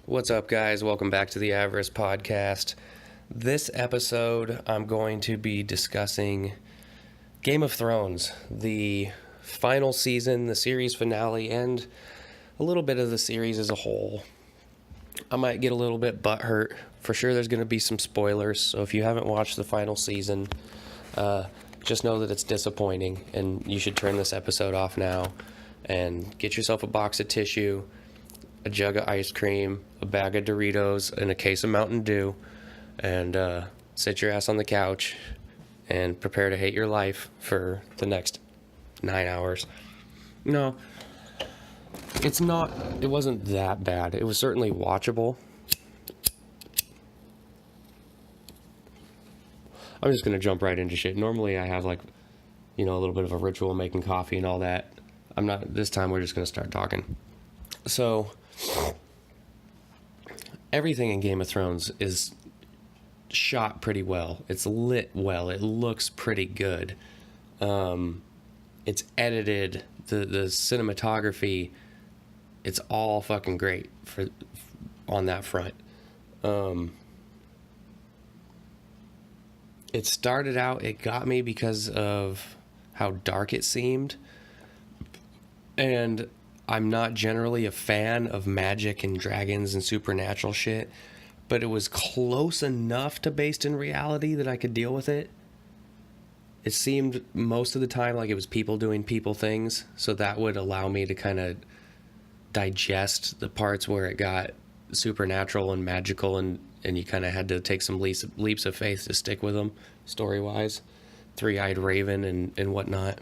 What's up, guys? Welcome back to the Avarice podcast. This episode, I'm going to be discussing Game of Thrones, the final season, the series finale, and a little bit of the series as a whole. I might get a little bit butthurt. For sure, there's going to be some spoilers, so if you haven't watched the final season, just know that it's disappointing, and you should turn this episode off now and get yourself a box of tissue, a jug of ice cream, a bag of Doritos, and a case of Mountain Dew, and sit your ass on the couch and prepare to hate your life for the next 9 hours. No, it wasn't that bad. It was certainly watchable. I'm just going to jump right into shit. Normally I have a little bit of a ritual making coffee and all that. I'm not, this time we're just going to start talking. So, everything in Game of Thrones is shot pretty well. It's lit well. It looks pretty good. It's edited. The cinematography. It's all fucking great on that front. It started out. It got me because of how dark it seemed, and I'm not generally a fan of magic and dragons and supernatural shit, but it was close enough to based in reality that I could deal with it. It seemed most of the time like it was people doing people things, so that would allow me to kind of digest the parts where it got supernatural and magical, and you kind of had to take some leaps of faith to stick with them, story-wise. Three-eyed raven and whatnot.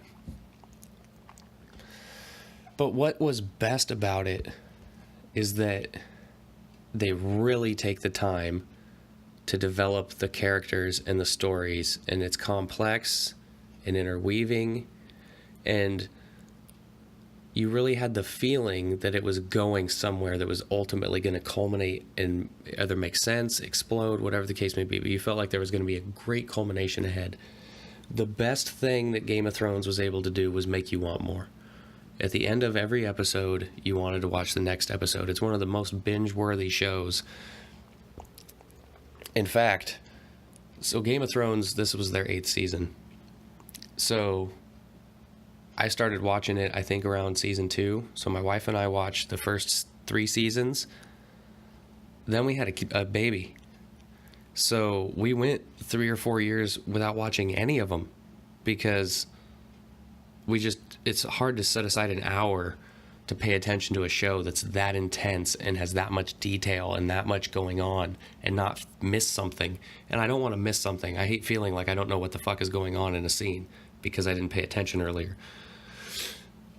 But what was best about it is that they really take the time to develop the characters and the stories, and it's complex and interweaving, and you really had the feeling that it was going somewhere that was ultimately going to culminate and either make sense, explode, whatever the case may be, but you felt like there was going to be a great culmination ahead. The best thing that Game of Thrones was able to do was make you want more. At the end of every episode, you wanted to watch the next episode. It's one of the most binge-worthy shows. In fact, so Game of Thrones, this was their 8th season. So I started watching it, I think, around season 2. So my wife and I watched the first 3 seasons. Then we had a baby. So we went 3 or 4 years without watching any of them because it's hard to set aside an hour to pay attention to a show that's that intense and has that much detail and that much going on and not miss something. And I don't want to miss something. I hate feeling like I don't know what the fuck is going on in a scene because I didn't pay attention earlier.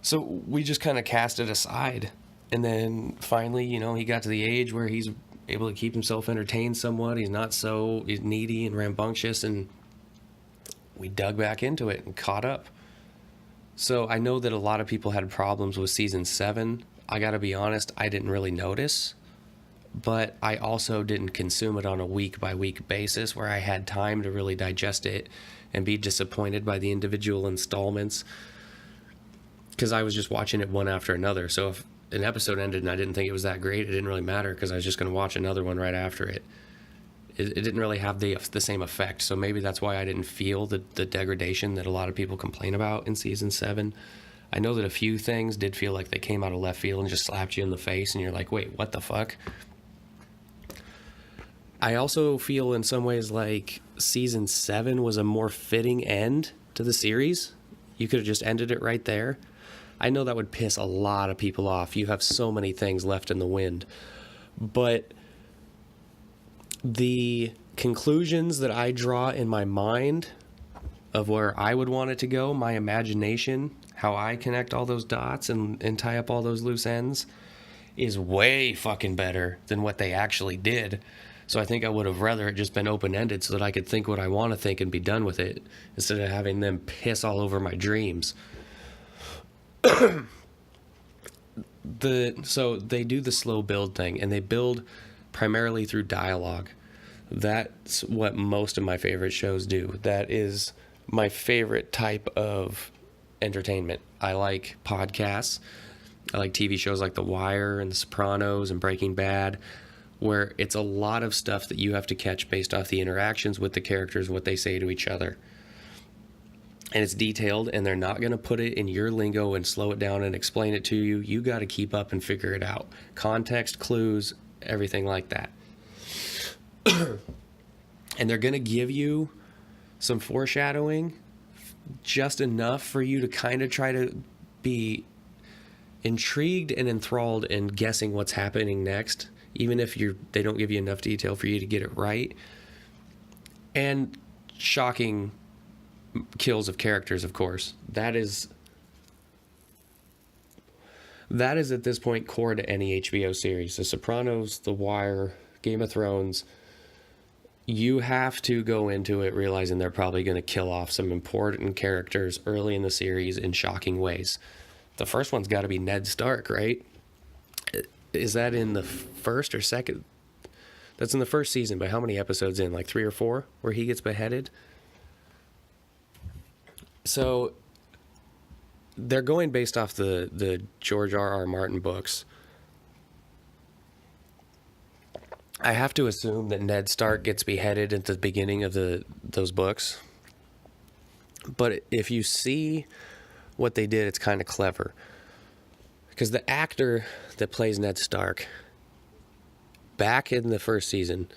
So we just kind of cast it aside. And then finally, he got to the age where he's able to keep himself entertained somewhat. He's not so needy and rambunctious, and we dug back into it and caught up. So I know that a lot of people had problems with season 7. I gotta be honest, I didn't really notice, but I also didn't consume it on a week-by-week basis where I had time to really digest it and be disappointed by the individual installments, because I was just watching it one after another. So if an episode ended and I didn't think it was that great, it didn't really matter because I was just going to watch another one right after it. It didn't really have the same effect, so maybe that's why I didn't feel the degradation that a lot of people complain about in season 7. I know that a few things did feel like they came out of left field and just slapped you in the face, and you're like, wait, what the fuck? I also feel in some ways like season 7 was a more fitting end to the series. You could have just ended it right there. I know that would piss a lot of people off. You have so many things left in the wind. But the conclusions that I draw in my mind of where I would want it to go, my imagination, how I connect all those dots and tie up all those loose ends, is way fucking better than what they actually did. So I think I would have rather it just been open-ended so that I could think what I want to think and be done with it, instead of having them piss all over my dreams. So they do the slow build thing, and they build primarily through dialogue. That's what most of my favorite shows do. That is my favorite type of entertainment. I like podcasts. I like TV shows like The Wire and The Sopranos and Breaking Bad. where it's a lot of stuff that you have to catch based off the interactions with the characters, what they say to each other. And it's detailed, and they're not going to put it in your lingo and slow it down and explain it to you. You got to keep up and figure it out. Context, clues, everything like that. And they're going to give you some foreshadowing, just enough for you to kind of try to be intrigued and enthralled in guessing what's happening next, even if they don't give you enough detail for you to get it right. And shocking kills of characters, of course. That is at this point core to any HBO series. The Sopranos, The Wire, Game of Thrones. You have to go into it realizing they're probably going to kill off some important characters early in the series in shocking ways. The first one's got to be Ned Stark, right? Is that in the first or second? That's in the first season, but how many episodes in? Like 3 or 4 where he gets beheaded? So they're going based off the George R.R. Martin books. I have to assume that Ned Stark gets beheaded at the beginning of those books. But if you see what they did, it's kind of clever. Because the actor that plays Ned Stark, back in the first season,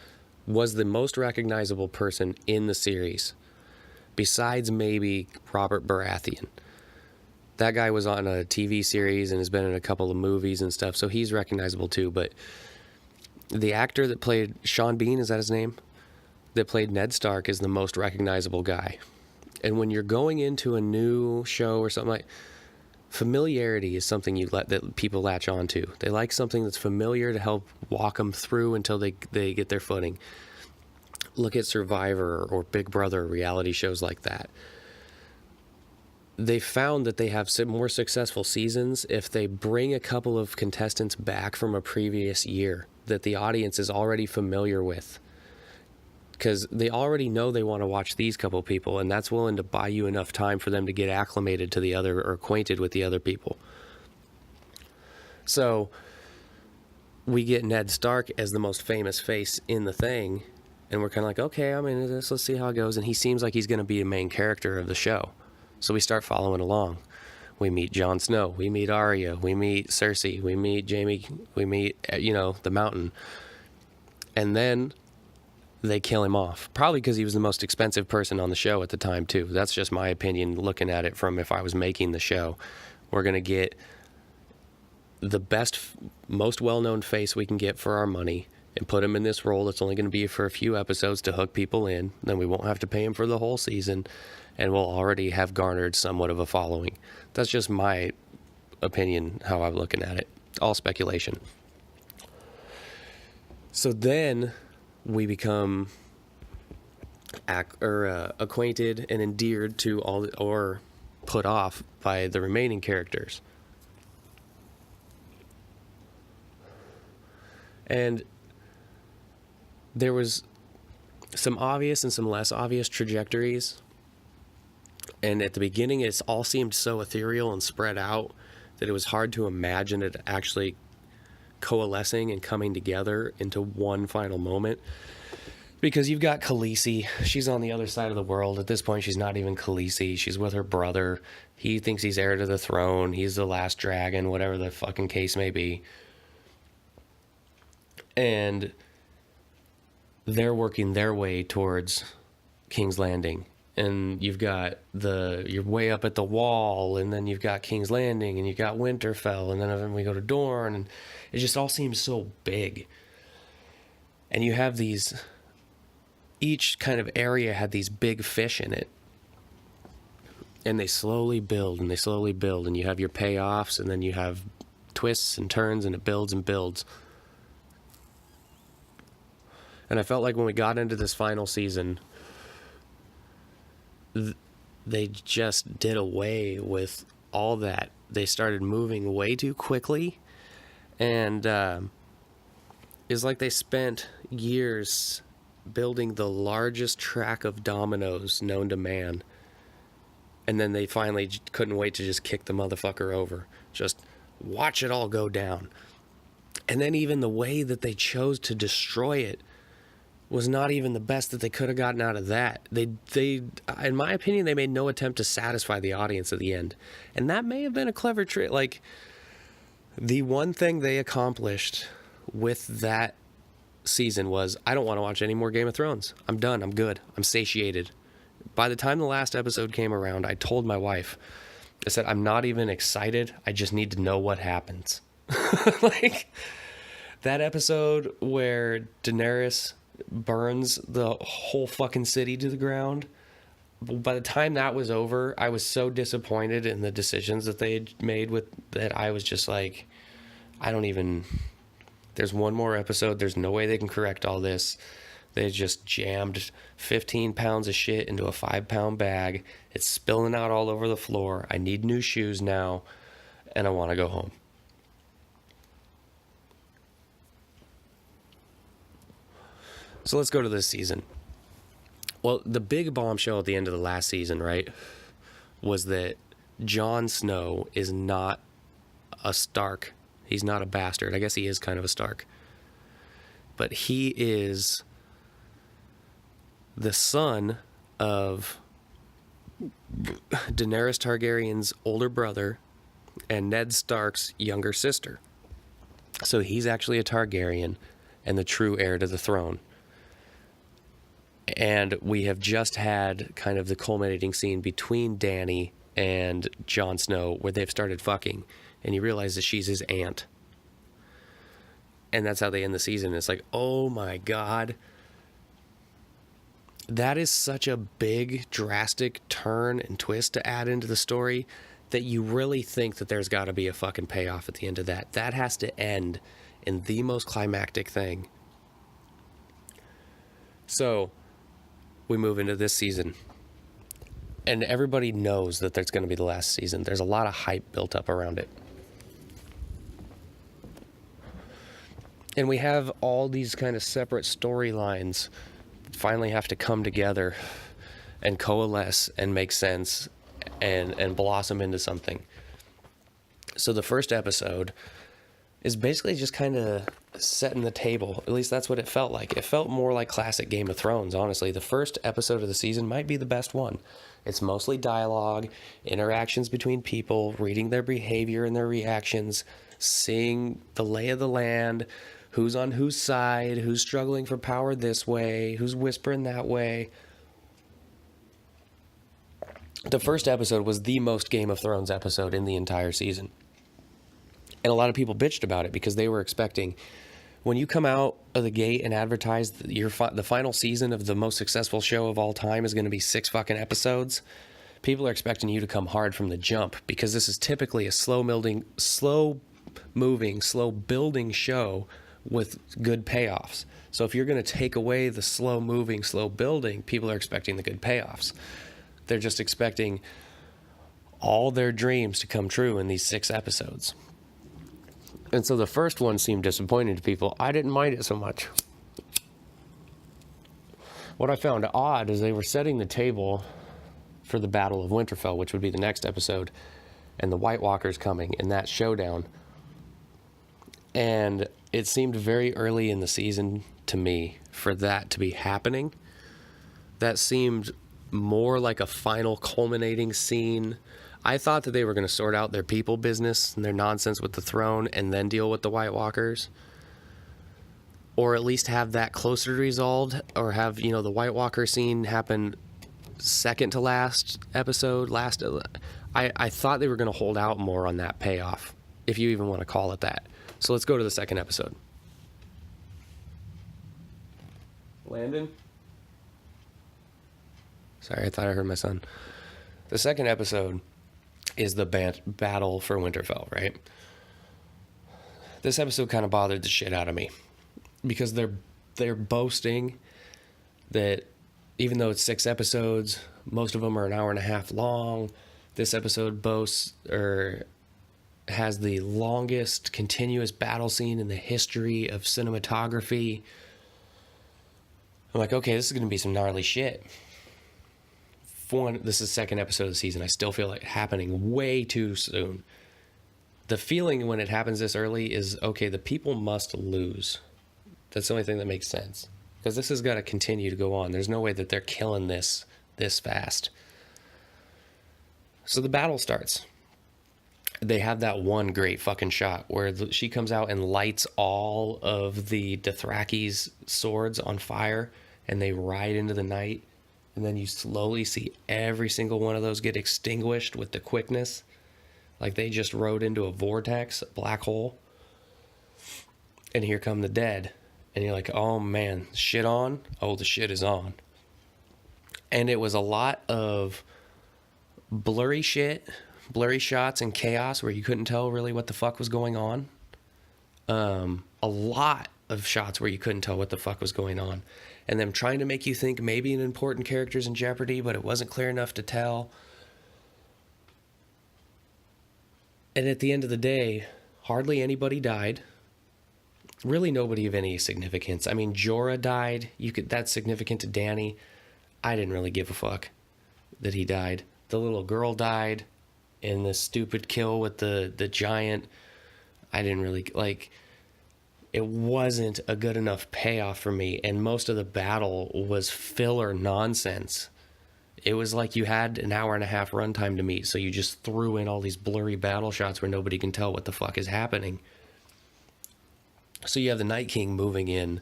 was the most recognizable person in the series, besides maybe Robert Baratheon. That guy was on a TV series and has been in a couple of movies and stuff, so he's recognizable too. But the actor that played Sean Bean, is that his name? That played Ned Stark is the most recognizable guy. And when you're going into a new show or something like, familiarity is something that people latch on to. They like something that's familiar to help walk them through until they get their footing. Look at Survivor or Big Brother, reality shows like that. They found that they have some more successful seasons if they bring a couple of contestants back from a previous year that the audience is already familiar with. Because they already know they want to watch these couple people, and that's willing to buy you enough time for them to get acclimated to the other or acquainted with the other people. So we get Ned Stark as the most famous face in the thing, and we're kind of like, okay, I'm into this, let's see how it goes. And he seems like he's going to be a main character of the show. So we start following along. We meet Jon Snow, we meet Arya, we meet Cersei, we meet Jaime, we meet, the Mountain. And then they kill him off. Probably because he was the most expensive person on the show at the time, too. That's just my opinion looking at it from if I was making the show. We're going to get the best, most well-known face we can get for our money and put him in this role that's only going to be for a few episodes to hook people in. Then we won't have to pay him for the whole season, and we'll already have garnered somewhat of a following. That's just my opinion, how I'm looking at it. All speculation. So then we become acquainted and endeared to all, or put off by the remaining characters. And there was some obvious and some less obvious trajectories. And at the beginning, it all seemed so ethereal and spread out that it was hard to imagine it actually coalescing and coming together into one final moment. Because you've got Khaleesi, she's on the other side of the world. At this point, she's not even Khaleesi. She's with her brother. He thinks he's heir to the throne. He's the last dragon, whatever the fucking case may be. And they're working their way towards King's Landing. And you've got you're way up at the wall, and then you've got King's Landing, and you've got Winterfell, and then we go to Dorne, and it just all seems so big. And you have each kind of area had these big fish in it. And they slowly build, and you have your payoffs, and then you have twists and turns, and it builds and builds. And I felt like when we got into this final season, they just did away with all that. They started moving way too quickly, and it's like they spent years building the largest track of dominoes known to man, and then they finally couldn't wait to just kick the motherfucker over. Just watch it all go down. And then even the way that they chose to destroy it was not even the best that they could have gotten out of that. They, in my opinion, they made no attempt to satisfy the audience at the end. And that may have been a clever trick. Like, the one thing they accomplished with that season was, I don't want to watch any more Game of Thrones. I'm done. I'm good. I'm satiated. By the time the last episode came around, I told my wife, I said, I'm not even excited. I just need to know what happens. Like, that episode where Daenerys burns the whole fucking city to the ground. By the time that was over, I was so disappointed in the decisions that they had made with that. I was just like, there's one more episode. There's no way they can correct all this. They just jammed 15 pounds of shit into a 5-pound bag. It's spilling out all over the floor. I need new shoes now, and I want to go home. So let's go to this season. Well, the big bombshell at the end of the last season, right, was that Jon Snow is not a Stark. He's not a bastard. I guess he is kind of a Stark. But he is the son of Daenerys Targaryen's older brother and Ned Stark's younger sister. So he's actually a Targaryen and the true heir to the throne. And we have just had kind of the culminating scene between Dany and Jon Snow where they've started fucking, and you realize that she's his aunt. And that's how they end the season. It's like, oh my God. That is such a big, drastic turn and twist to add into the story that you really think that there's got to be a fucking payoff at the end of that. That has to end in the most climactic thing. So we move into this season, and everybody knows that there's going to be the last season. There's a lot of hype built up around it. And we have all these kind of separate storylines finally have to come together and coalesce and make sense and blossom into something. So the first episode is basically just kind of setting the table. At least that's what it felt like. It felt more like classic Game of Thrones, honestly. The first episode of the season might be the best one. It's mostly dialogue, interactions between people, reading their behavior and their reactions, seeing the lay of the land, who's on whose side, who's struggling for power this way, who's whispering that way. The first episode was the most Game of Thrones episode in the entire season. And a lot of people bitched about it because they were expecting, when you come out of the gate and advertise that the final season of the most successful show of all time is going to be 6 fucking episodes, people are expecting you to come hard from the jump, because this is typically a slow building show with good payoffs. So if you're going to take away the slow moving, slow building, people are expecting the good payoffs. They're just expecting all their dreams to come true in these 6 episodes. And so the first one seemed disappointing to people. I didn't mind it so much. What I found odd is they were setting the table for the Battle of Winterfell, which would be the next episode, and the White Walkers coming in that showdown. And it seemed very early in the season to me for that to be happening. That seemed more like a final culminating scene. I thought that they were going to sort out their people business and their nonsense with the throne and then deal with the White Walkers. Or at least have that closer resolved, or have, the White Walker scene happen second to last episode. I thought they were going to hold out more on that payoff, if you even want to call it that. So let's go to the second episode. Landon? Sorry, I thought I heard my son. The second episode is the battle for Winterfell, right? This episode kind of bothered the shit out of me, because they're boasting that even though it's 6 episodes, most of them are an hour and a half long. This episode boasts or has the longest continuous battle scene in the history of cinematography. I'm like, okay, this is going to be some gnarly shit. This is the second episode of the season. I still feel like happening way too soon. the feeling when it happens this early is, okay, the people must lose. That's the only thing that makes sense. Because this has got to continue to go on. There's no way that they're killing this fast. So the battle starts. They have that one great fucking shot where she comes out and lights all of the Dothraki's swords on fire, and they ride into the night. And then you slowly see every single one of those get extinguished with the quickness. Like they just rode into a vortex, a black hole. And here come the dead. And you're like, oh man, shit on? Oh, the shit is on. And it was a lot of blurry shit, blurry shots and chaos where you couldn't tell really what the fuck was going on. A lot of shots where you couldn't tell what the fuck was going on. And them trying to make you think maybe an important character's in jeopardy, but it wasn't clear enough to tell. And at the end of the day, hardly anybody died. Really nobody of any significance. I mean, Jorah died. That's significant to Dany. I didn't really give a fuck that he died. The little girl died in the stupid kill with the giant. I didn't really like. It wasn't a good enough payoff for me, and most of the battle was filler nonsense. It was like you had an hour and a half runtime to meet, so you just threw in all these blurry battle shots where nobody can tell what the fuck is happening. So you have the Night King moving in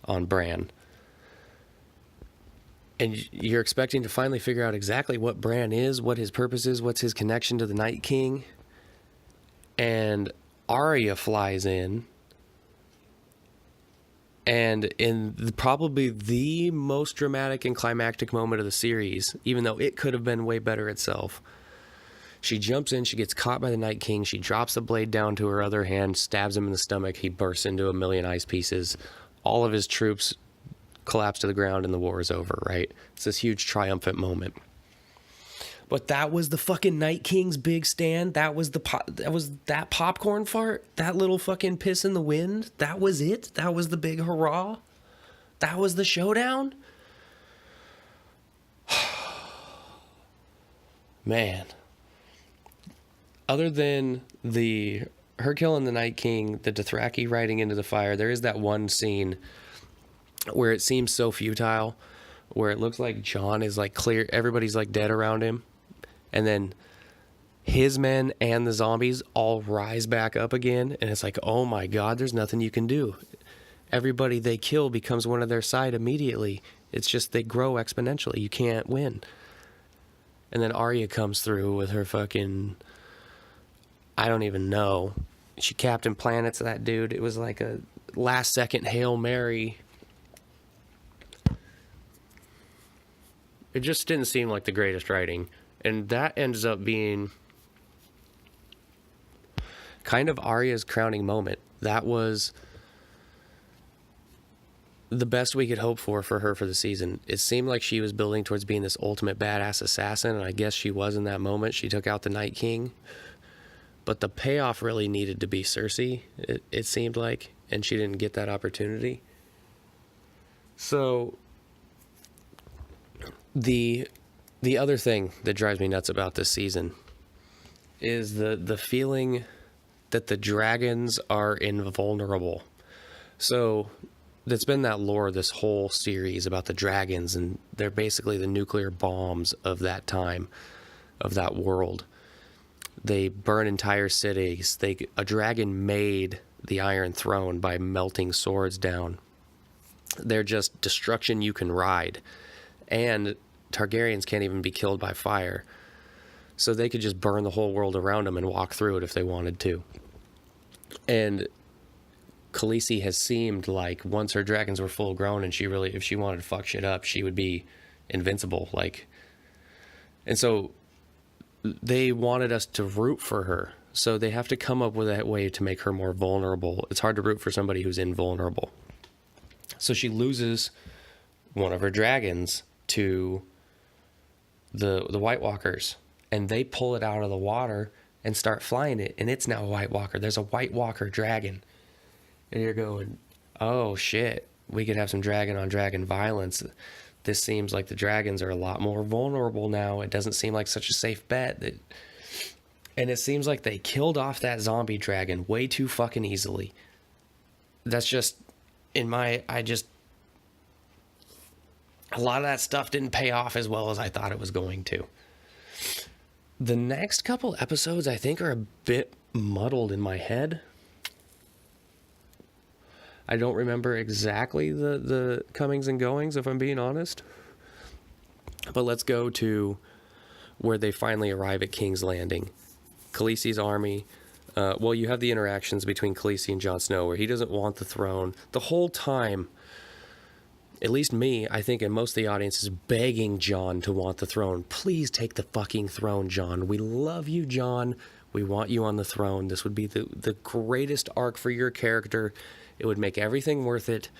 on Bran, and you're expecting to finally figure out exactly what Bran is, what his purpose is, what's his connection to the Night King. And Arya flies in, and in probably the most dramatic and climactic moment of the series, even though it could have been way better itself, she jumps in, she gets caught by the Night King, she drops the blade down to her other hand, stabs him in the stomach, he bursts into a million ice pieces. All of his troops collapse to the ground and the war is over, right? It's this huge triumphant moment. But that was the fucking Night King's big stand. That was that popcorn fart. That little fucking piss in the wind. That was it. That was the big hurrah. That was the showdown. Man. Other than her killing the Night King, the Dothraki riding into the fire, there is that one scene where it seems so futile, where it looks like Jon is like clear, everybody's like dead around him. And then his men and the zombies all rise back up again. And it's like, oh my God, there's nothing you can do. Everybody they kill becomes one of their side immediately. It's just they grow exponentially. You can't win. And then Arya comes through with her fucking, I don't even know. She Captain Planets that dude. It was like a last second Hail Mary. It just didn't seem like the greatest writing. And that ends up being kind of Arya's crowning moment. That was the best we could hope for her for the season. It seemed like she was building towards being this ultimate badass assassin, and I guess she was in that moment. She took out the Night King. But the payoff really needed to be Cersei, it seemed like, and she didn't get that opportunity. So the other thing that drives me nuts about this season is the feeling that the dragons are invulnerable. So there's been that lore this whole series about the dragons, and they're basically the nuclear bombs of that time, of that world. They burn entire cities. A dragon made the Iron Throne by melting swords down. They're just destruction you can ride. And Targaryens can't even be killed by fire. So they could just burn the whole world around them and walk through it if they wanted to. And Khaleesi has seemed like once her dragons were full grown and if she wanted to fuck shit up, she would be invincible. And so they wanted us to root for her. So they have to come up with a way to make her more vulnerable. It's hard to root for somebody who's invulnerable. So she loses one of her dragons to the White Walkers, and they pull it out of the water and start flying it, and it's now a White Walker. There's a White Walker dragon. And you're going, oh shit, we could have some dragon on dragon violence. This seems like the dragons are a lot more vulnerable now. It doesn't seem like such a safe bet. And it seems like they killed off that zombie dragon way too fucking easily. That's just, a lot of that stuff didn't pay off as well as I thought it was going to. The next couple episodes, I think, are a bit muddled in my head. I don't remember exactly the comings and goings, if I'm being honest. But let's go to where they finally arrive at King's Landing. Khaleesi's army. You have the interactions between Khaleesi and Jon Snow, where he doesn't want the throne. The whole time, at least me, I think, and most of the audience is begging Jon to want the throne. Please take the fucking throne, Jon. We love you, Jon. We want you on the throne. This would be the greatest arc for your character. It would make everything worth it.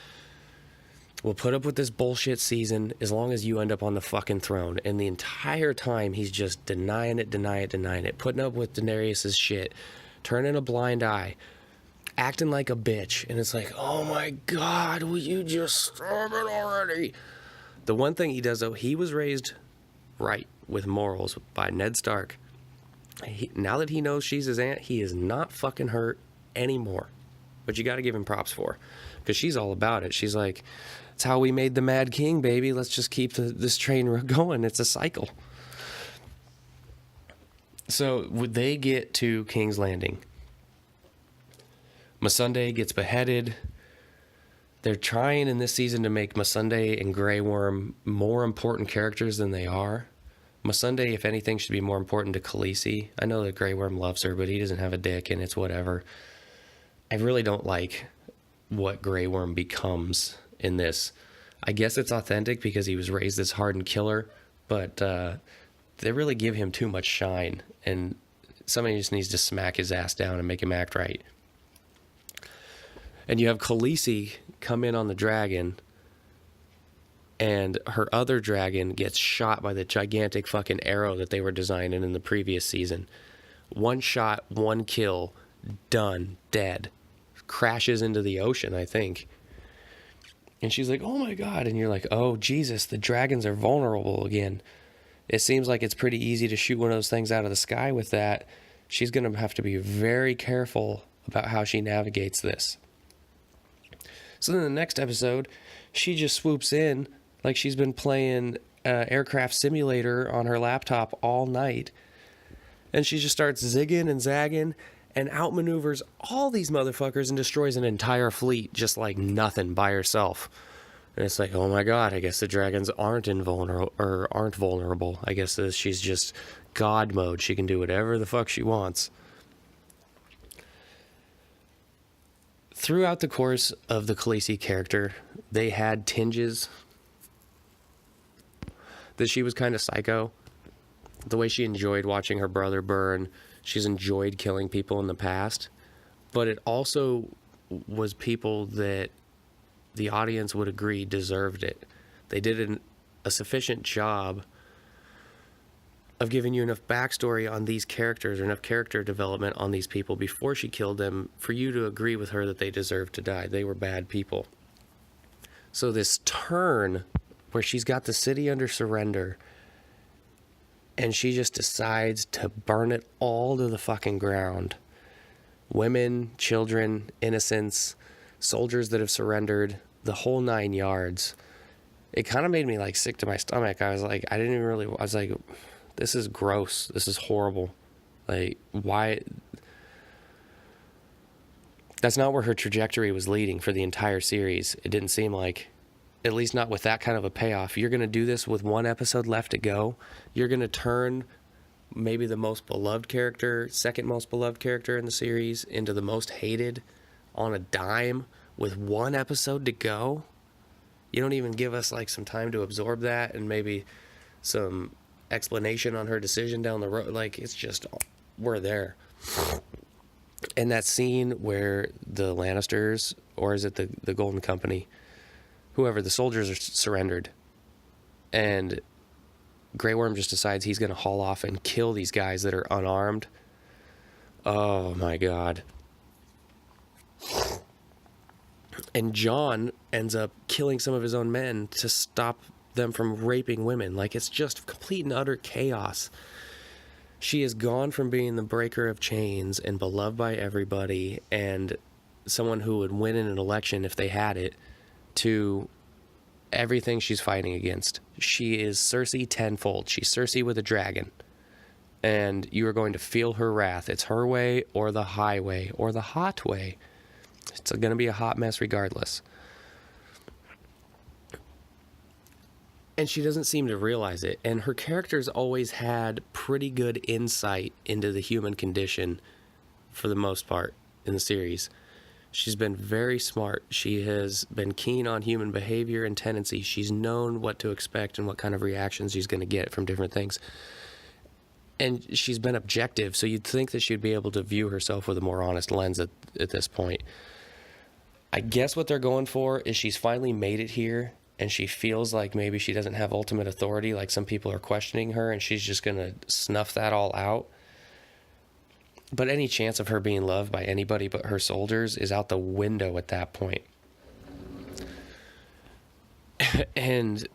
We'll put up with this bullshit season as long as you end up on the fucking throne. And the entire time, he's just denying it, putting up with Daenerys' shit, turning a blind eye, acting like a bitch. And it's like, oh my God, will you just stop it already? The one thing he does, though, he was raised right with morals by Ned Stark. Now that he knows she's his aunt, he is not fucking hurt anymore. But you got to give him props for, because she's all about it. She's like, it's how we made the Mad King, baby. Let's just keep this train going. It's a cycle. So they get to King's Landing. Missandei gets beheaded. They're trying in this season to make Missandei and Grey Worm more important characters than they are. Missandei, if anything, should be more important to Khaleesi. I know that Grey Worm loves her, but he doesn't have a dick, and it's whatever. I really don't like what Grey Worm becomes in this. I guess it's authentic because he was raised this hardened killer, but they really give him too much shine, and somebody just needs to smack his ass down and make him act right. And you have Khaleesi come in on the dragon, and her other dragon gets shot by the gigantic fucking arrow that they were designing in the previous season. One shot, one kill, done, dead. Crashes into the ocean, I think. And she's like, oh my God. And you're like, oh Jesus, the dragons are vulnerable again. It seems like it's pretty easy to shoot one of those things out of the sky with that. She's going to have to be very careful about how she navigates this. So then the next episode, she just swoops in like she's been playing aircraft simulator on her laptop all night. And she just starts zigging and zagging and outmaneuvers all these motherfuckers and destroys an entire fleet just like nothing by herself. And it's like, oh my God, I guess the dragons aren't vulnerable. I guess she's just God mode. She can do whatever the fuck she wants. Throughout the course of the Khaleesi character, they had tinges that she was kind of psycho. The way she enjoyed watching her brother burn. She's enjoyed killing people in the past. But it also was people that the audience would agree deserved it. They did a sufficient job of giving you enough backstory on these characters, or enough character development on these people before she killed them for you to agree with her that they deserved to die. They were bad people. So this turn where she's got the city under surrender and she just decides to burn it all to the fucking ground. Women, children, innocents, soldiers that have surrendered, the whole 9 yards. It kind of made me like sick to my stomach. I was like, this is gross. This is horrible. Like, why? That's not where her trajectory was leading for the entire series. It didn't seem like, at least not with that kind of a payoff. You're going to do this with one episode left to go. You're going to turn maybe the most beloved character, second most beloved character in the series, into the most hated on a dime with one episode to go. You don't even give us like some time to absorb that and maybe some explanation on her decision down the road. Like, it's just, we're there. And that scene where the Lannisters, or is it the Golden Company, whoever, the soldiers are surrendered, and Grey Worm just decides he's going to haul off and kill these guys that are unarmed. Oh my God. And Jon ends up killing some of his own men to stop them from raping women. Like, it's just complete and utter chaos. She has gone from being the breaker of chains and beloved by everybody and someone who would win in an election if they had it, to everything she's fighting against. She is Cersei tenfold. She's Cersei with a dragon. And you are going to feel her wrath. It's her way or the highway or the hot way. It's going to be a hot mess regardless. And she doesn't seem to realize it. And her character's always had pretty good insight into the human condition for the most part in the series. She's been very smart. She has been keen on human behavior and tendencies. She's known what to expect and what kind of reactions she's going to get from different things. And she's been objective, so you'd think that she'd be able to view herself with a more honest lens at this point. I guess what they're going for is she's finally made it here, and she feels like maybe she doesn't have ultimate authority, like some people are questioning her, and she's just going to snuff that all out. But any chance of her being loved by anybody but her soldiers is out the window at that point. And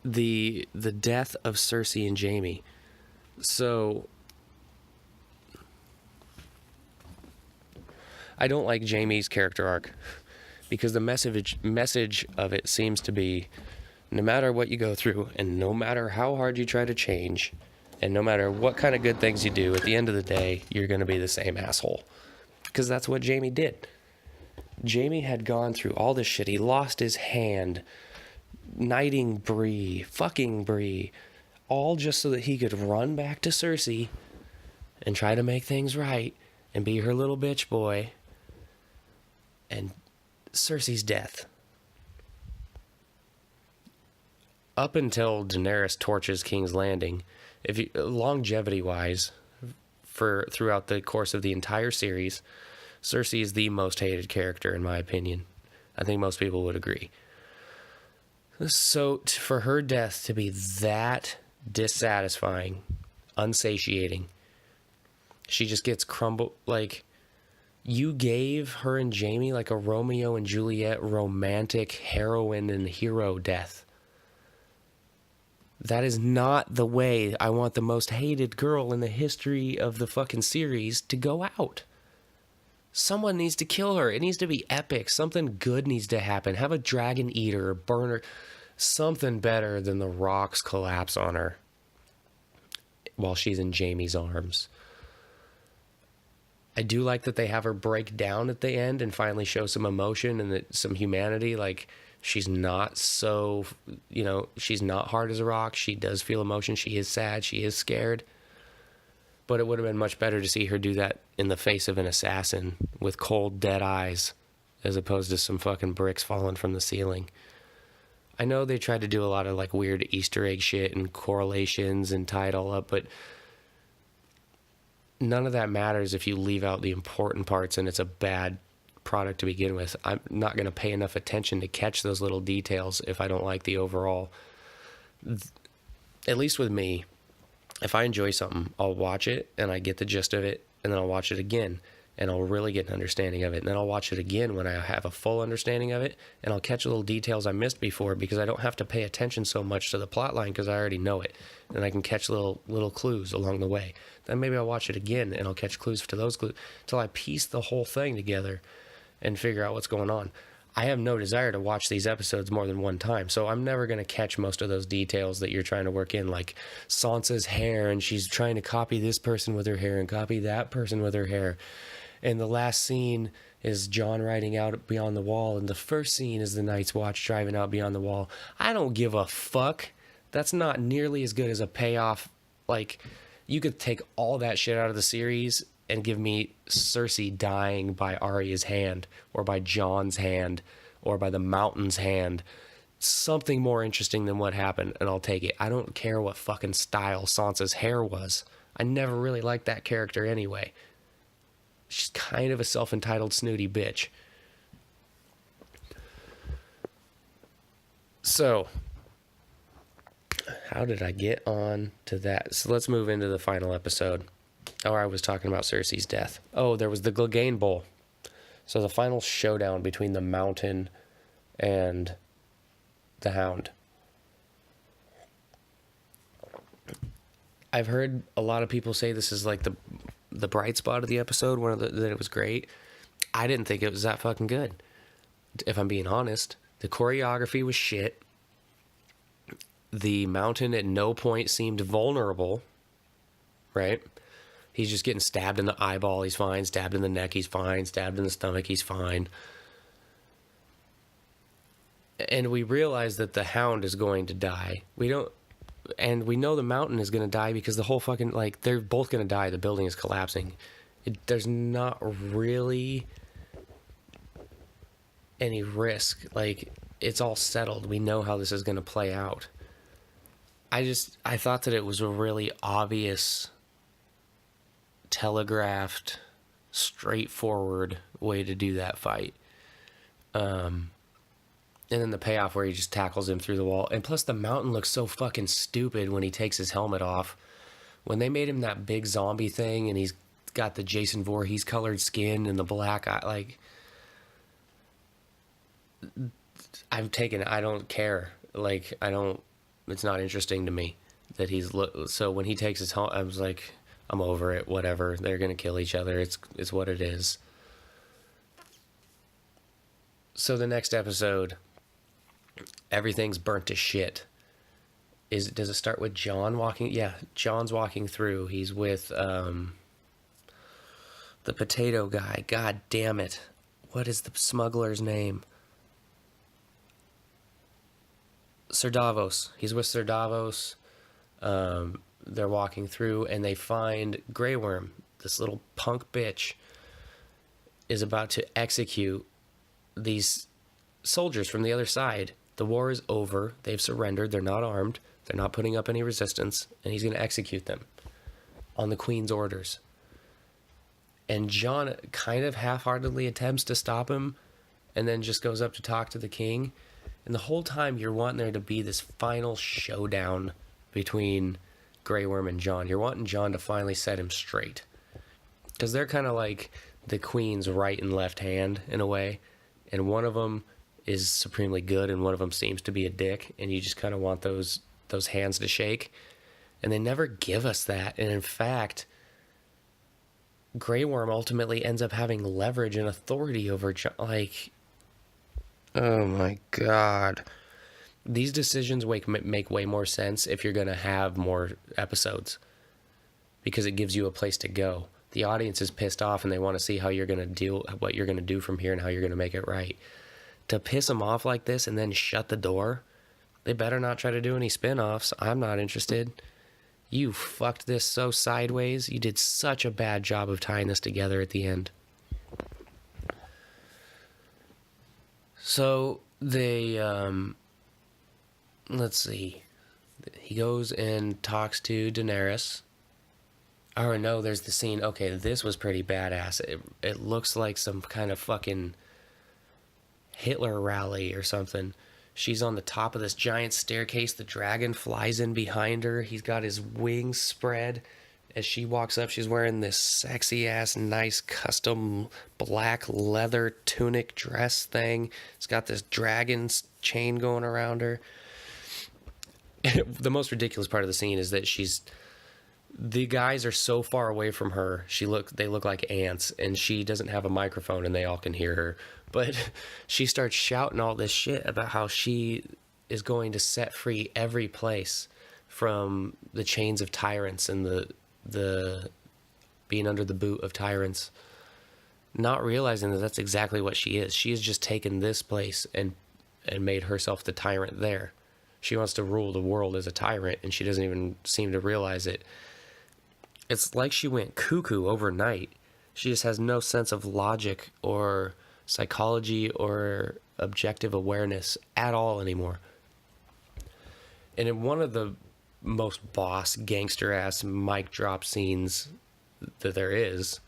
the death of Cersei and Jaime. So I don't like Jaime's character arc because the message of it seems to be no matter what you go through and no matter how hard you try to change and no matter what kind of good things you do, at the end of the day, you're going to be the same asshole. Because that's what Jaime did. Jaime had gone through all this shit. He lost his hand, knighting Bree, fucking Bree, all just so that he could run back to Cersei and try to make things right and be her little bitch boy. And Cersei's death. Up until Daenerys torches King's Landing, if you, longevity-wise, throughout the course of the entire series, Cersei is the most hated character, in my opinion. I think most people would agree. So for her death to be that dissatisfying, unsatiating, she just gets crumbled. Like, you gave her and Jaime like a Romeo and Juliet romantic heroine and hero death. That is not the way I want the most hated girl in the history of the fucking series to go out. Someone needs to kill her. It needs to be epic. Something good needs to happen. Have a dragon eat her or burn her. Something better than the rocks collapse on her while she's in Jaime's arms. I do like that they have her break down at the end and finally show some emotion and some humanity. Like, she's not so, she's not hard as a rock. She does feel emotion. She is sad. She is scared. But it would have been much better to see her do that in the face of an assassin with cold, dead eyes, as opposed to some fucking bricks falling from the ceiling. I know they tried to do a lot of like weird Easter egg shit and correlations and tie it all up, but none of that matters if you leave out the important parts and it's a bad product to begin with. I'm not going to pay enough attention to catch those little details if I don't like the overall. At least with me, if I enjoy something, I'll watch it and I get the gist of it, and then I'll watch it again and I'll really get an understanding of it, and then I'll watch it again when I have a full understanding of it, and I'll catch little details I missed before because I don't have to pay attention so much to the plot line because I already know it, and I can catch little clues along the way. Then maybe I'll watch it again and I'll catch clues to those clues until I piece the whole thing together and figure out what's going on. I have no desire to watch these episodes more than one time, so I'm never going to catch most of those details that you're trying to work in, like Sansa's hair, and she's trying to copy this person with her hair and copy that person with her hair. And the last scene is Jon riding out beyond the wall, and the first scene is the Night's Watch driving out beyond the wall. I don't give a fuck. That's not nearly as good as a payoff. Like, you could take all that shit out of the series and give me Cersei dying by Arya's hand, or by Jon's hand, or by the Mountain's hand. Something more interesting than what happened, and I'll take it. I don't care what fucking style Sansa's hair was. I never really liked that character anyway. She's kind of a self-entitled snooty bitch. So, how did I get on to that? So let's move into the final episode. Oh, I was talking about Cersei's death. Oh, there was the Clegane Bowl. So the final showdown between the Mountain and the Hound. I've heard a lot of people say this is like the bright spot of the episode, that it was great. I didn't think it was that fucking good, if I'm being honest. The choreography was shit. The mountain at no point seemed vulnerable, right? He's just getting stabbed in the eyeball, he's fine. Stabbed in the neck, he's fine. Stabbed in the stomach, he's fine. And we realize that the hound is going to die. We know the mountain is going to die because the whole fucking, like, they're both going to die. The building is collapsing. There's not really any risk. Like, it's all settled. We know how this is going to play out. I thought that it was a really obvious, telegraphed, straightforward way to do that fight. And then the payoff where he just tackles him through the wall. And plus the mountain looks so fucking stupid when he takes his helmet off. When they made him that big zombie thing and he's got the Jason Voorhees colored skin and the black eye, like, I don't care. Like, it's not interesting to me that so when he takes his helmet, I was like, I'm over it, whatever. They're going to kill each other. It's what it is. So the next episode, everything's burnt to shit. Does it start with John walking? Yeah, John's walking through. He's with the potato guy. God damn it. What is the smuggler's name? Sir Davos. He's with Sir Davos. They're walking through and they find Grey Worm. This little punk bitch is about to execute these soldiers from the other side. The war is over. They've surrendered. They're not armed. They're not putting up any resistance. And he's going to execute them on the Queen's orders. And John kind of half-heartedly attempts to stop him and then just goes up to talk to the king. And the whole time you're wanting there to be this final showdown between Grey Worm and John. You're wanting John to finally set him straight. Because they're kind of like the Queen's right and left hand in a way. And one of them is supremely good and one of them seems to be a dick. And you just kind of want those hands to shake. And they never give us that. And in fact, Grey Worm ultimately ends up having leverage and authority over John. Like, oh my God. These decisions make way more sense if you're going to have more episodes. Because it gives you a place to go. The audience is pissed off and they want to see how you're going to what you're going to do from here and how you're going to make it right. To piss them off like this and then shut the door, they better not try to do any spin-offs. I'm not interested. You fucked this so sideways. You did such a bad job of tying this together at the end. So they, let's see. He goes and talks to Daenerys. Oh, no, there's the scene. Okay, this was pretty badass. It looks like some kind of fucking Hitler rally or something. She's on the top of this giant staircase. The dragon flies in behind her. He's got his wings spread. As she walks up, she's wearing this sexy-ass, nice, custom black leather tunic dress thing. It's got this dragon's chain going around her. The most ridiculous part of the scene is that the guys are so far away from her. They look like ants, and she doesn't have a microphone, and they all can hear her. But she starts shouting all this shit about how she is going to set free every place from the chains of tyrants and the being under the boot of tyrants. Not realizing that that's exactly what she is. She has just taken this place and made herself the tyrant there. She wants to rule the world as a tyrant, and she doesn't even seem to realize it. It's like she went cuckoo overnight. She just has no sense of logic or psychology or objective awareness at all anymore. And in one of the most boss gangster ass mic drop scenes that there is,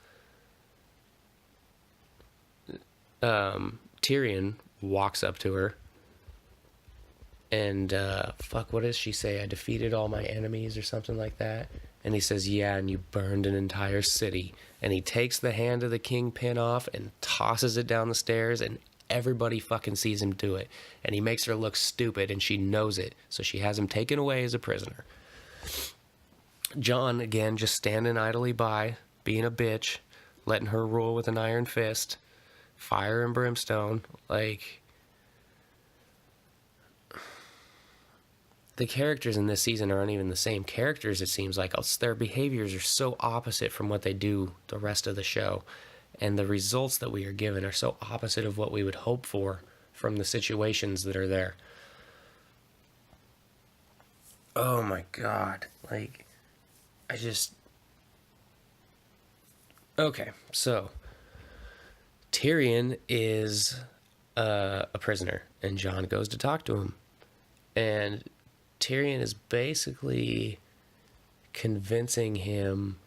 Tyrion walks up to her and what does she say? I defeated all my enemies or something like that. And he says, yeah, and you burned an entire city. And he takes the hand of the kingpin off and tosses it down the stairs, and everybody fucking sees him do it. And he makes her look stupid, and she knows it. So she has him taken away as a prisoner. Jon, again, just standing idly by, being a bitch, letting her rule with an iron fist, fire and brimstone. Like, the characters in this season aren't even the same characters, it seems like. Their behaviors are so opposite from what they do the rest of the show. And the results that we are given are so opposite of what we would hope for from the situations that are there. Oh my God. Like, Okay, so Tyrion is a prisoner, and Jon goes to talk to him. And Tyrion is basically convincing him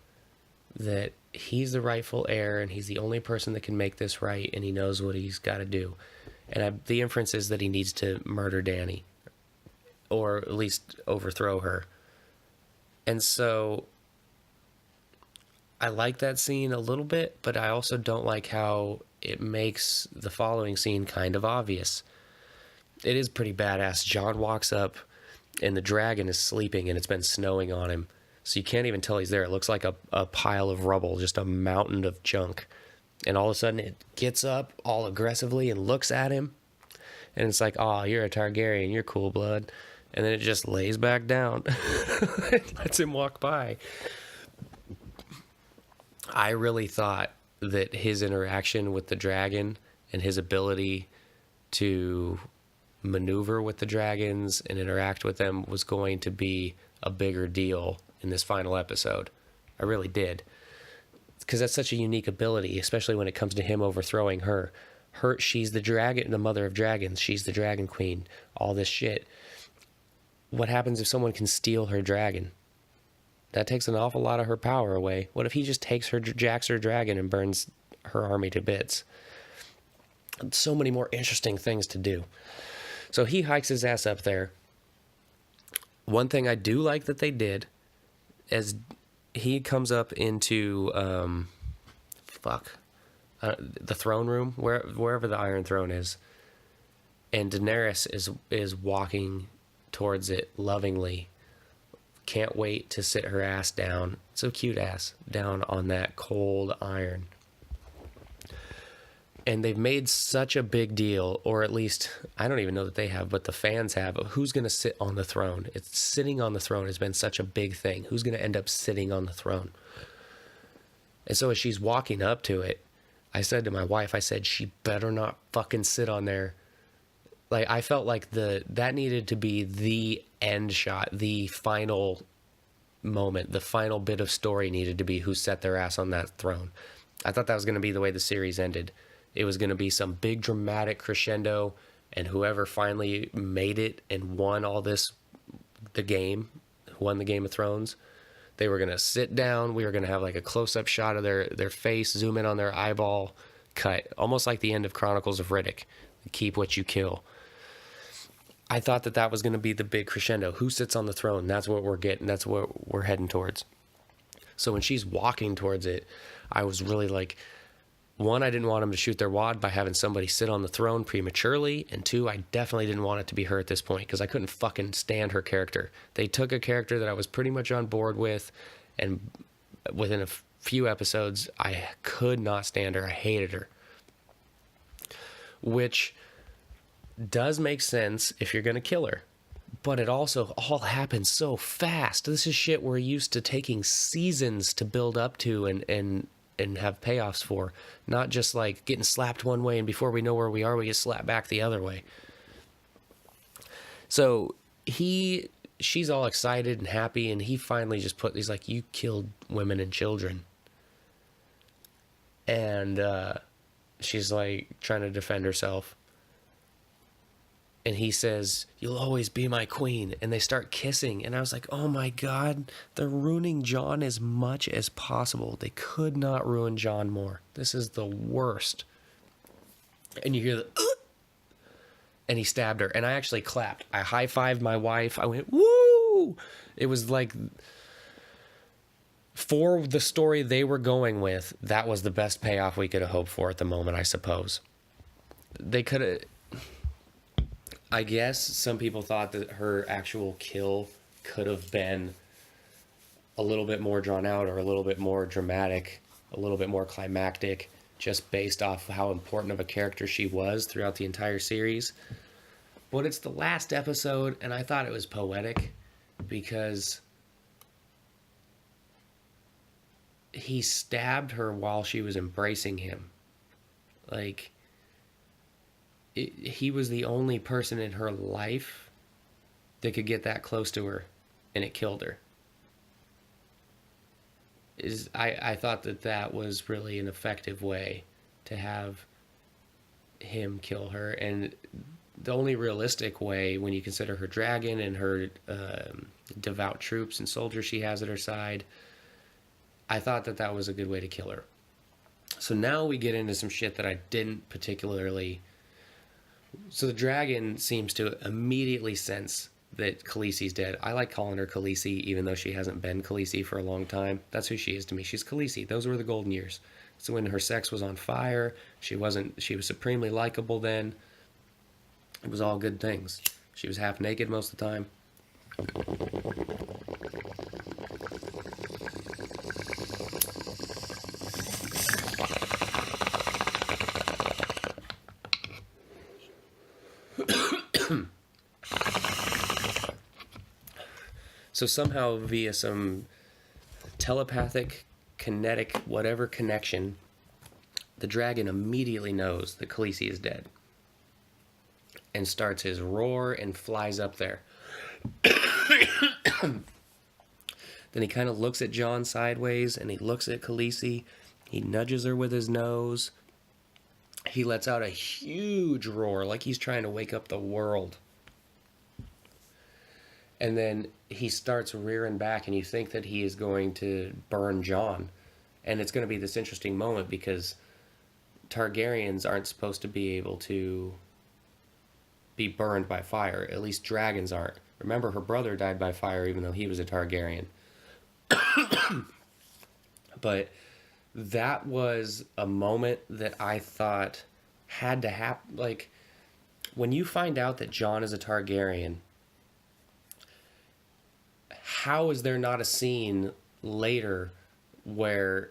that he's the rightful heir and he's the only person that can make this right, and he knows what he's got to do. And the inference is that he needs to murder Dany, or at least overthrow her. And so I like that scene a little bit, but I also don't like how it makes the following scene kind of obvious. It is pretty badass. Jon walks up, and the dragon is sleeping, and it's been snowing on him. So you can't even tell he's there. It looks like a pile of rubble, just a mountain of junk. And all of a sudden, it gets up all aggressively and looks at him. And it's like, oh, you're a Targaryen. You're cool blood. And then it just lays back down. It lets him walk by. I really thought that his interaction with the dragon and his ability to maneuver with the dragons and interact with them was going to be a bigger deal in this final episode. I really did. Because that's such a unique ability, especially when it comes to him overthrowing her. She's the dragon, the mother of dragons. She's the dragon queen. All this shit. What happens if someone can steal her dragon? That takes an awful lot of her power away. What if he just jacks her dragon and burns her army to bits? So many more interesting things to do. So he hikes his ass up there. One thing I do like that they did, as he comes up into the throne room, wherever the Iron Throne is, and Daenerys is walking towards it lovingly. Can't wait to sit her ass down, so cute ass, down on that cold iron. And they've made such a big deal, or at least, I don't even know that they have, but the fans have, of who's going to sit on the throne. It's sitting on the throne has been such a big thing. Who's going to end up sitting on the throne? And so as she's walking up to it, I said to my wife, I said, she better not fucking sit on there. Like, I felt like that needed to be the end shot, the final moment, the final bit of story needed to be who set their ass on that throne. I thought that was going to be the way the series ended. It was going to be some big dramatic crescendo, and whoever finally made it and won all this, won the Game of Thrones, they were going to sit down. We were going to have like a close-up shot of their face, zoom in on their eyeball, cut, almost like the end of Chronicles of Riddick. Keep what you kill. I thought that was going to be the big crescendo. Who sits on the throne? That's what we're getting. That's what we're heading towards. So when she's walking towards it, I was really like, one, I didn't want them to shoot their wad by having somebody sit on the throne prematurely. And two, I definitely didn't want it to be her at this point because I couldn't fucking stand her character. They took a character that I was pretty much on board with, and within a few episodes, I could not stand her. I hated her. Which does make sense if you're going to kill her. But it also all happens so fast. This is shit we're used to taking seasons to build up to and have payoffs for. Not just like getting slapped one way and before we know where we are, we get slapped back the other way. So she's all excited and happy, and he finally just he's like, you killed women and children. And she's like trying to defend herself. And he says, you'll always be my queen. And they start kissing. And I was like, oh my God, they're ruining Jon as much as possible. They could not ruin Jon more. This is the worst. And you hear the, and he stabbed her. And I actually clapped. I high-fived my wife. I went, woo! It was like, for the story they were going with, that was the best payoff we could have hoped for at the moment, I suppose. They could have... I guess some people thought that her actual kill could have been a little bit more drawn out or a little bit more dramatic, a little bit more climactic, just based off how important of a character she was throughout the entire series. But it's the last episode, and I thought it was poetic because he stabbed her while she was embracing him. Like, he was the only person in her life that could get that close to her, and it killed her. I thought that was really an effective way to have him kill her, and the only realistic way when you consider her dragon and her devout troops and soldiers she has at her side. I thought that was a good way to kill her. So now we get into some shit that I didn't particularly. So the dragon seems to immediately sense that Khaleesi's dead. I like calling her Khaleesi, even though she hasn't been Khaleesi for a long time. That's who she is to me. She's Khaleesi. Those were the golden years. So when her sex was on fire, she was supremely likable then. It was all good things. She was half naked most of the time. So somehow via some telepathic, kinetic, whatever connection, the dragon immediately knows that Khaleesi is dead and starts his roar and flies up there. Then he kind of looks at Jon sideways and he looks at Khaleesi. He nudges her with his nose. He lets out a huge roar like he's trying to wake up the world. And then he starts rearing back, and you think that he is going to burn Jon. And it's going to be this interesting moment because Targaryens aren't supposed to be able to be burned by fire. At least dragons aren't. Remember, her brother died by fire even though he was a Targaryen. But that was a moment that I thought had to happen. Like, when you find out that Jon is a Targaryen, how is there not a scene later where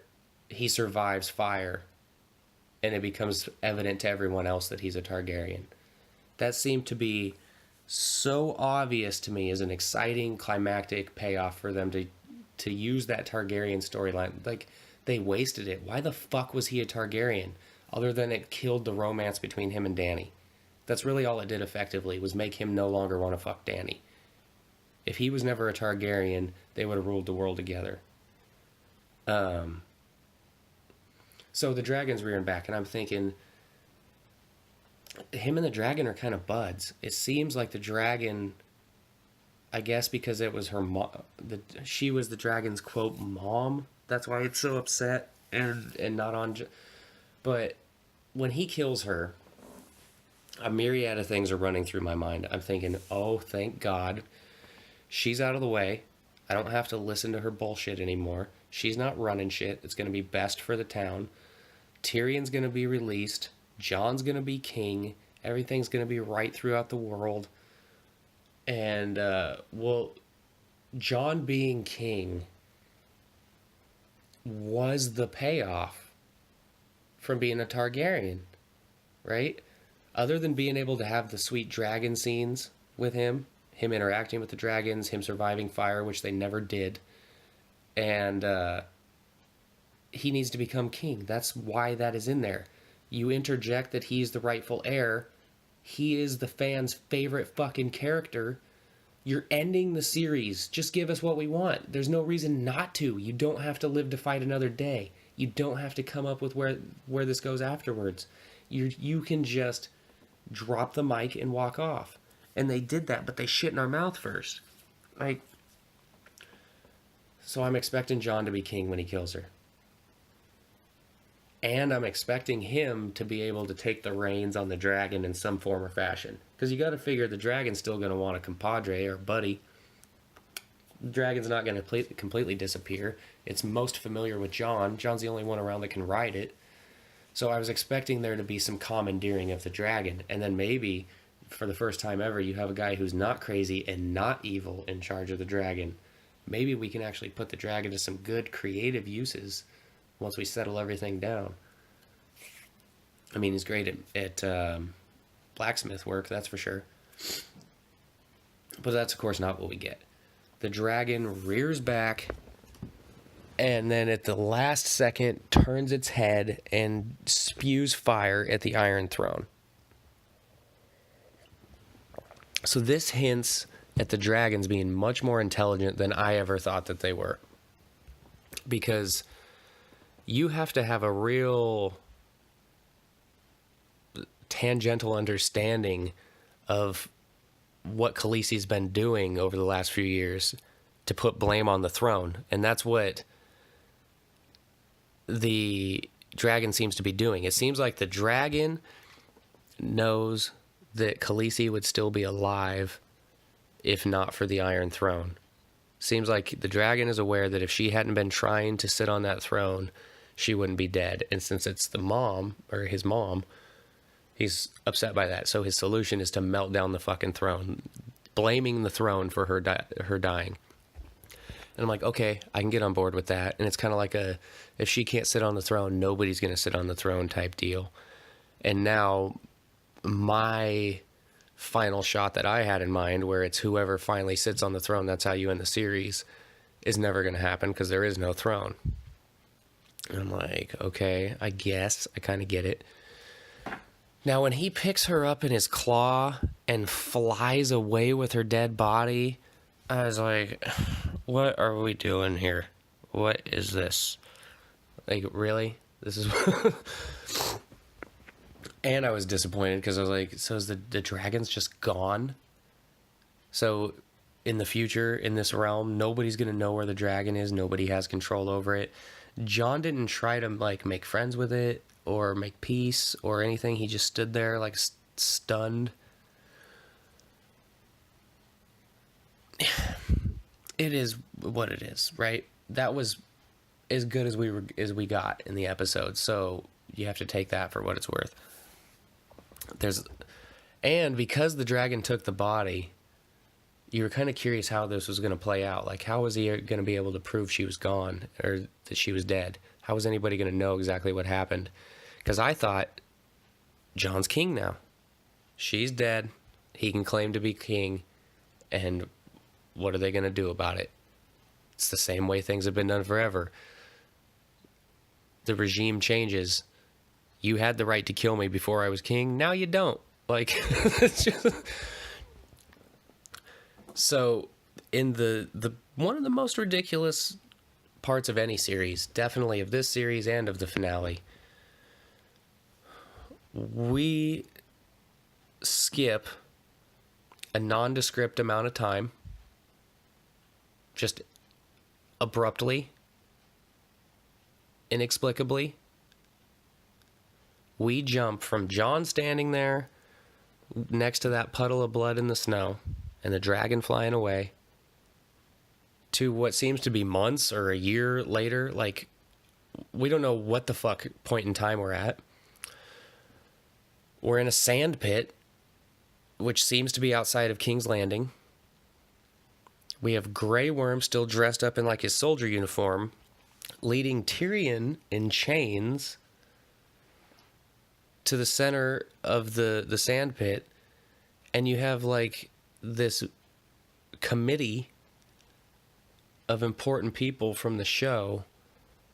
he survives fire and it becomes evident to everyone else that he's a Targaryen? That seemed to be so obvious to me as an exciting climactic payoff for them to use that Targaryen storyline. Like, they wasted it. Why the fuck was he a Targaryen? Other than it killed the romance between him and Dany. That's really all it did effectively, was make him no longer want to fuck Dany. If he was never a Targaryen, they would have ruled the world together. So the dragon's rearing back, and I'm thinking, him and the dragon are kind of buds. It seems like the dragon, I guess because it was her mom, she was the dragon's, quote, mom. That's why it's so upset and not on. But when he kills her, a myriad of things are running through my mind. I'm thinking, oh, thank God. She's out of the way. I don't have to listen to her bullshit anymore. She's not running shit. It's going to be best for the town. Tyrion's going to be released. Jon's going to be king. Everything's going to be right throughout the world. And, Jon being king was the payoff from being a Targaryen, right? Other than being able to have the sweet dragon scenes with him interacting with the dragons, him surviving fire, which they never did, and he needs to become king. That's why that is in there. You interject that he's the rightful heir. He is the fans' favorite fucking character. You're ending the series. Just give us what we want. There's no reason not to. You don't have to live to fight another day. You don't have to come up with where this goes afterwards. You can just drop the mic and walk off. And they did that, but they shit in our mouth first. So I'm expecting Jon to be king when he kills her. And I'm expecting him to be able to take the reins on the dragon in some form or fashion. Because you got to figure the dragon's still going to want a compadre or buddy. The dragon's not going to completely disappear. It's most familiar with Jon. Jon's the only one around that can ride it. So I was expecting there to be some commandeering of the dragon. And then maybe, for the first time ever, you have a guy who's not crazy and not evil in charge of the dragon. maybe we can actually put the dragon to some good creative uses once we settle everything down. I mean, he's great at blacksmith work, that's for sure. But that's, of course, not what we get. The dragon rears back, and then at the last second turns its head and spews fire at the Iron Throne. So this hints at the dragons being much more intelligent than I ever thought that they were. Because you have to have a real tangential understanding of what Khaleesi's been doing over the last few years to put blame on the throne. And that's what the dragon seems to be doing. It seems like the dragon knows that Khaleesi would still be alive if not for the Iron Throne. Seems like the dragon is aware that if she hadn't been trying to sit on that throne, she wouldn't be dead. And since it's the mom, or his mom, he's upset by that. So his solution is to melt down the fucking throne, blaming the throne for her dying. And I'm like, okay, I can get on board with that. And it's kind of like if she can't sit on the throne, nobody's going to sit on the throne type deal. And now my final shot that I had in mind, where it's whoever finally sits on the throne, that's how you end the series, is never going to happen because there is no throne. And I'm like, okay, I guess I kind of get it. Now, when he picks her up in his claw and flies away with her dead body, I was like, what are we doing here? What is this? Like, really? This is... And I was disappointed because I was like, so is the dragon's just gone? So in the future, in this realm, nobody's going to know where the dragon is. Nobody has control over it. Jon didn't try to, like, make friends with it or make peace or anything. He just stood there, like, stunned. It is what it is, right? That was as good as we got in the episode. So you have to take that for what it's worth. And because the dragon took the body, you were kind of curious how this was going to play out. Like, how was he going to be able to prove she was gone or that she was dead? How was anybody going to know exactly what happened? Because I thought, Jon's king now. She's dead. He can claim to be king. And what are they going to do about it? It's the same way things have been done forever. The regime changes. You had the right to kill me before I was king. Now you don't. Like, it's just... So, in the one of the most ridiculous parts of any series, definitely of this series and of the finale, we skip a nondescript amount of time, just abruptly, inexplicably. We jump from Jon standing there next to that puddle of blood in the snow and the dragon flying away to what seems to be months or a year later. Like, we don't know what the fuck point in time we're at. We're in a sand pit, which seems to be outside of King's Landing. We have Grey Worm still dressed up in like his soldier uniform, leading Tyrion in chains to the center of the sand pit, and you have like this committee of important people from the show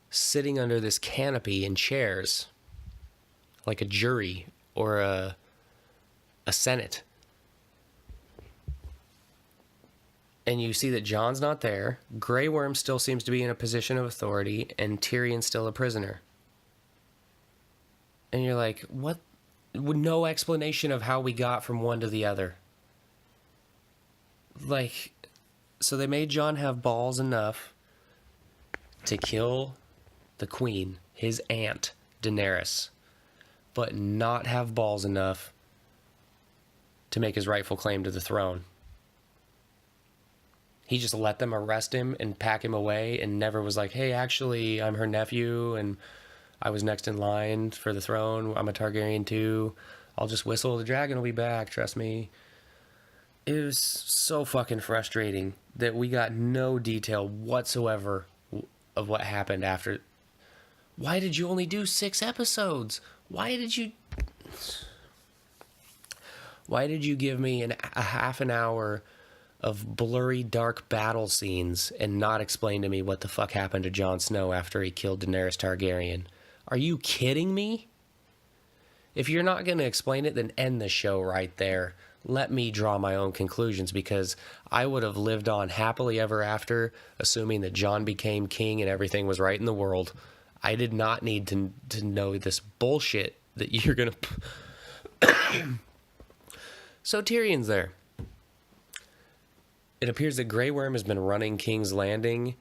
sitting under this canopy in chairs, like a jury or a senate. And you see that Jon's not there, Grey Worm still seems to be in a position of authority, and Tyrion's still a prisoner. And you're like, what? No explanation of how we got from one to the other. Like, so they made Jon have balls enough to kill the queen, his aunt, Daenerys, but not have balls enough to make his rightful claim to the throne. He just let them arrest him and pack him away and never was like, hey, actually, I'm her nephew and I was next in line for the throne. I'm a Targaryen too. I'll just whistle. The dragon will be back. Trust me. It was so fucking frustrating that we got no detail whatsoever of what happened after. Why did you only do 6 episodes? Why did you give me a half an hour of blurry, dark battle scenes and not explain to me what the fuck happened to Jon Snow after he killed Daenerys Targaryen? Are you kidding me? If you're not going to explain it, then end the show right there. Let me draw my own conclusions, because I would have lived on happily ever after, assuming that Jon became king and everything was right in the world. I did not need to know this bullshit that you're going to... So Tyrion's there. It appears that Grey Worm has been running King's Landing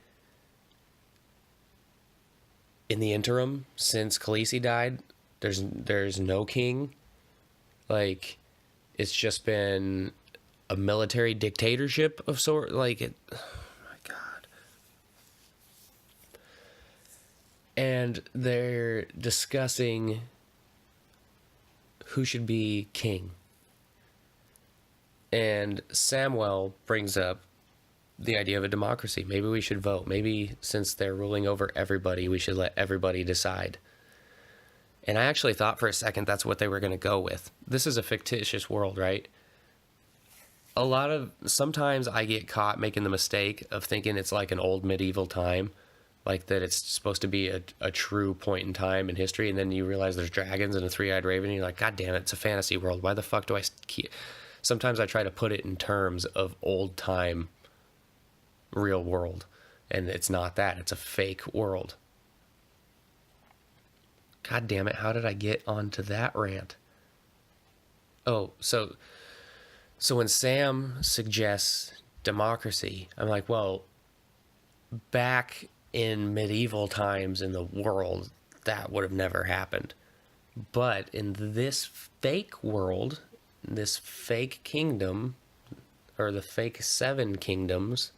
in the interim since Khaleesi died. There's no king. Like, it's just been a military dictatorship of sort. Like, oh my God. And they're discussing who should be king. And Samwell brings up the idea of a democracy. Maybe we should vote. Maybe since they're ruling over everybody, we should let everybody decide. And I actually thought for a second that's what they were going to go with. This is a fictitious world, right? Sometimes I get caught making the mistake of thinking it's like an old medieval time, like that it's supposed to be a true point in time in history, and then you realize there's dragons and a three-eyed raven, and you're like, God damn it, it's a fantasy world. Why the fuck do I keep... Sometimes I try to put it in terms of old time real world, and it's not that. It's a fake world. God damn it, how did I get onto that rant? Oh, so when Sam suggests democracy, I'm like, well, back in medieval times in the world, that would have never happened. But in this fake world, this fake kingdom, or the fake 7 kingdoms,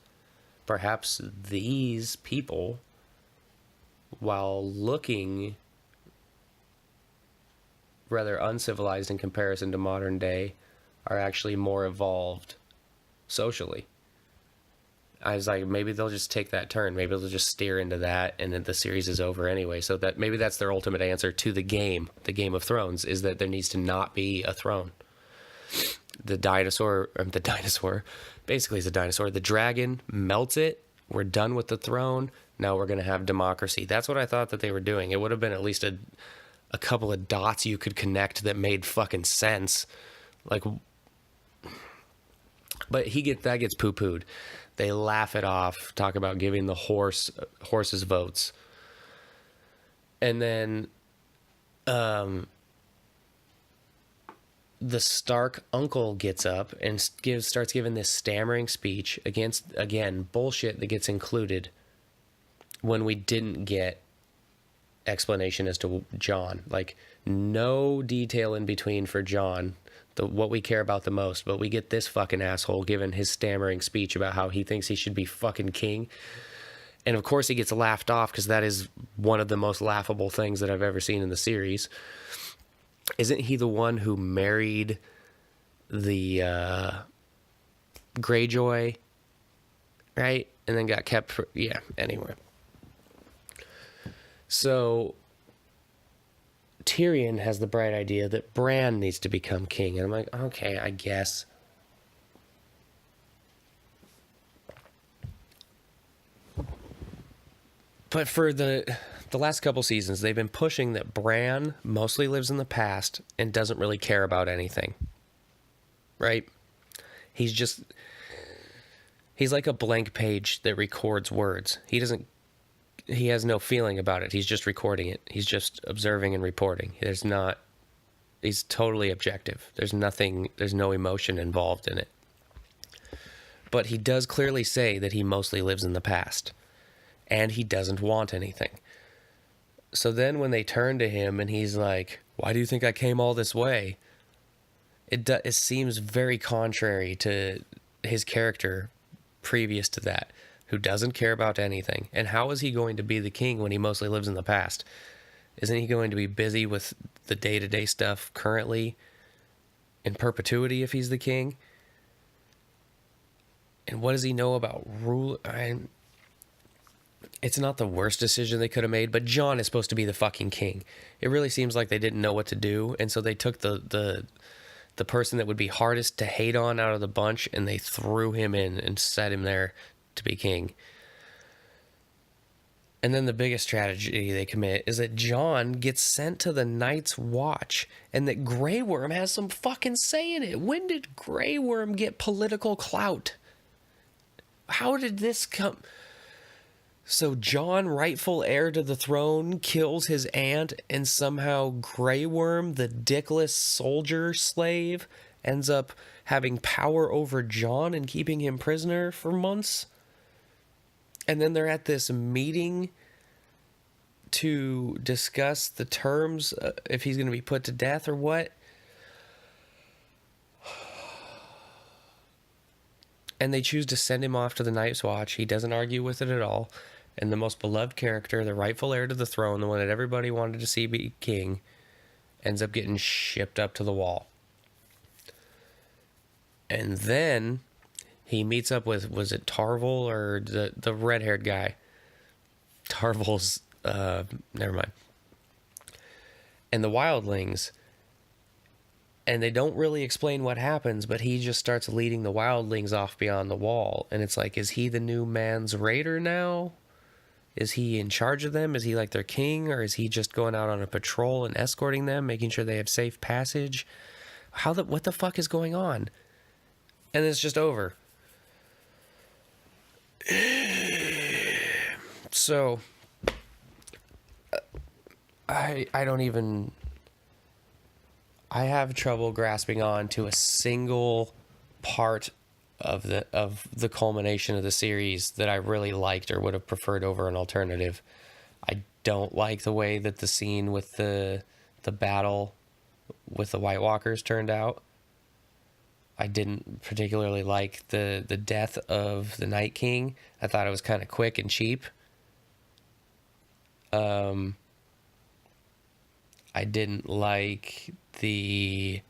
perhaps these people, while looking rather uncivilized in comparison to modern day, are actually more evolved socially. I was like, maybe they'll just take that turn. Maybe they'll just steer into that, and then the series is over anyway. So that maybe that's their ultimate answer to the Game of Thrones, is that there needs to not be a throne. The dinosaur, basically it's a dinosaur. The dragon melts it. We're done with the throne. Now we're going to have democracy. That's what I thought that they were doing. It would have been at least a couple of dots you could connect that made fucking sense. Like, but that gets poo-pooed. They laugh it off, talk about giving the horses votes. And then the Stark uncle gets up and starts giving this stammering speech against, again, bullshit that gets included when we didn't get explanation as to Jon. Like, no detail in between for Jon, what we care about the most, but we get this fucking asshole giving his stammering speech about how he thinks he should be fucking king. And of course he gets laughed off, because that is one of the most laughable things that I've ever seen in the series. Isn't he the one who married the Greyjoy, right? And then got kept for... Yeah, anyway. So Tyrion has the bright idea that Bran needs to become king. And I'm like, okay, I guess. But for the last couple seasons, they've been pushing that Bran mostly lives in the past and doesn't really care about anything. Right? He's like a blank page that records words. He has no feeling about it. He's just recording it. He's just observing and reporting. He's totally objective. There's no emotion involved in it. But he does clearly say that he mostly lives in the past. And he doesn't want anything. So then when they turn to him and he's like, why do you think I came all this way? It seems very contrary to his character previous to that, who doesn't care about anything. And how is he going to be the king when he mostly lives in the past? Isn't he going to be busy with the day-to-day stuff currently in perpetuity if he's the king? And what does he know about rule? It's not the worst decision they could have made, but Jon is supposed to be the fucking king. It really seems like they didn't know what to do, and so they took the person that would be hardest to hate on out of the bunch, and they threw him in and set him there to be king. And then the biggest tragedy they commit is that Jon gets sent to the Night's Watch, and that Grey Worm has some fucking say in it. When did Grey Worm get political clout? How did this come? So Jon, rightful heir to the throne, kills his aunt, and somehow Grey Worm, the dickless soldier slave, ends up having power over Jon and keeping him prisoner for months. And then they're at this meeting to discuss the terms, if he's going to be put to death or what. And they choose to send him off to the Night's Watch. He doesn't argue with it at all. And the most beloved character, the rightful heir to the throne, the one that everybody wanted to see be king, ends up getting shipped up to the Wall. And then he meets up with, was it Tarvel or the red-haired guy? Tarvel's, never mind. And the wildlings. And they don't really explain what happens, but he just starts leading the wildlings off beyond the Wall. And it's like, is he the new Mans Raider now? Is he in charge of them? Is he like their king? Or is he just going out on a patrol and escorting them, making sure they have safe passage? What the fuck is going on? And it's just over. So I don't even, I have trouble grasping on to a single part of the culmination of the series that I really liked or would have preferred over an alternative. I don't like the way that the scene with the battle with the White Walkers turned out. I didn't particularly like the death of the Night King. I thought it was kind of quick and cheap. I didn't like the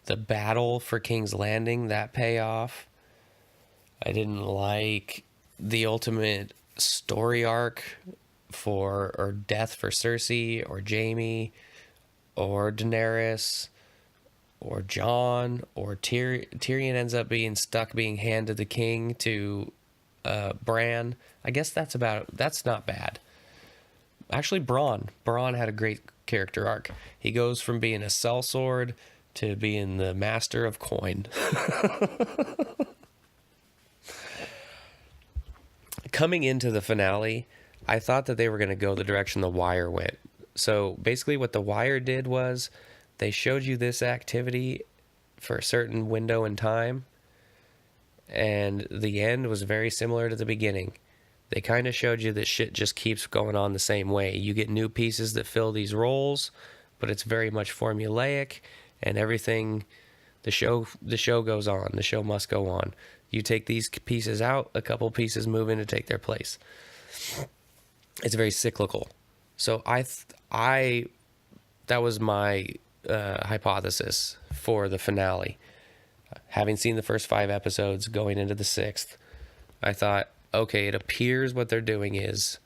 battle for King's Landing, that payoff. I didn't like the ultimate story arc or death for Cersei or Jaime or Daenerys or Jon or Tyrion ends up being stuck being hand to the king to Bran. I guess that's not bad. Actually, Bronn had a great character arc. He goes from being a sellsword to being the master of coin. Coming into the finale, I thought that they were going to go the direction The Wire went. So basically what The Wire did was they showed you this activity for a certain window in time, and the end was very similar to the beginning. They kind of showed you that shit just keeps going on the same way. You get new pieces that fill these roles, but it's very much formulaic, and everything, the show goes on. The show must go on. You take these pieces out, a couple pieces move in to take their place. It's very cyclical. So that was my hypothesis for the finale. Having seen the first 5 episodes going into the 6th, I thought, okay, it appears what they're doing is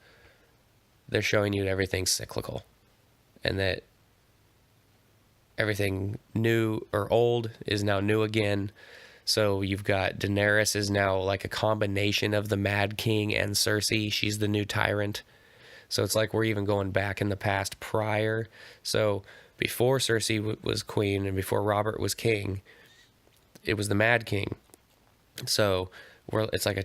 they're showing you everything's cyclical and that everything new or old is now new again. So you've got Daenerys is now like a combination of the Mad King and Cersei. She's the new tyrant. So it's like we're even going back in the past prior. So before Cersei was queen and before Robert was king, it was the Mad King. So it's like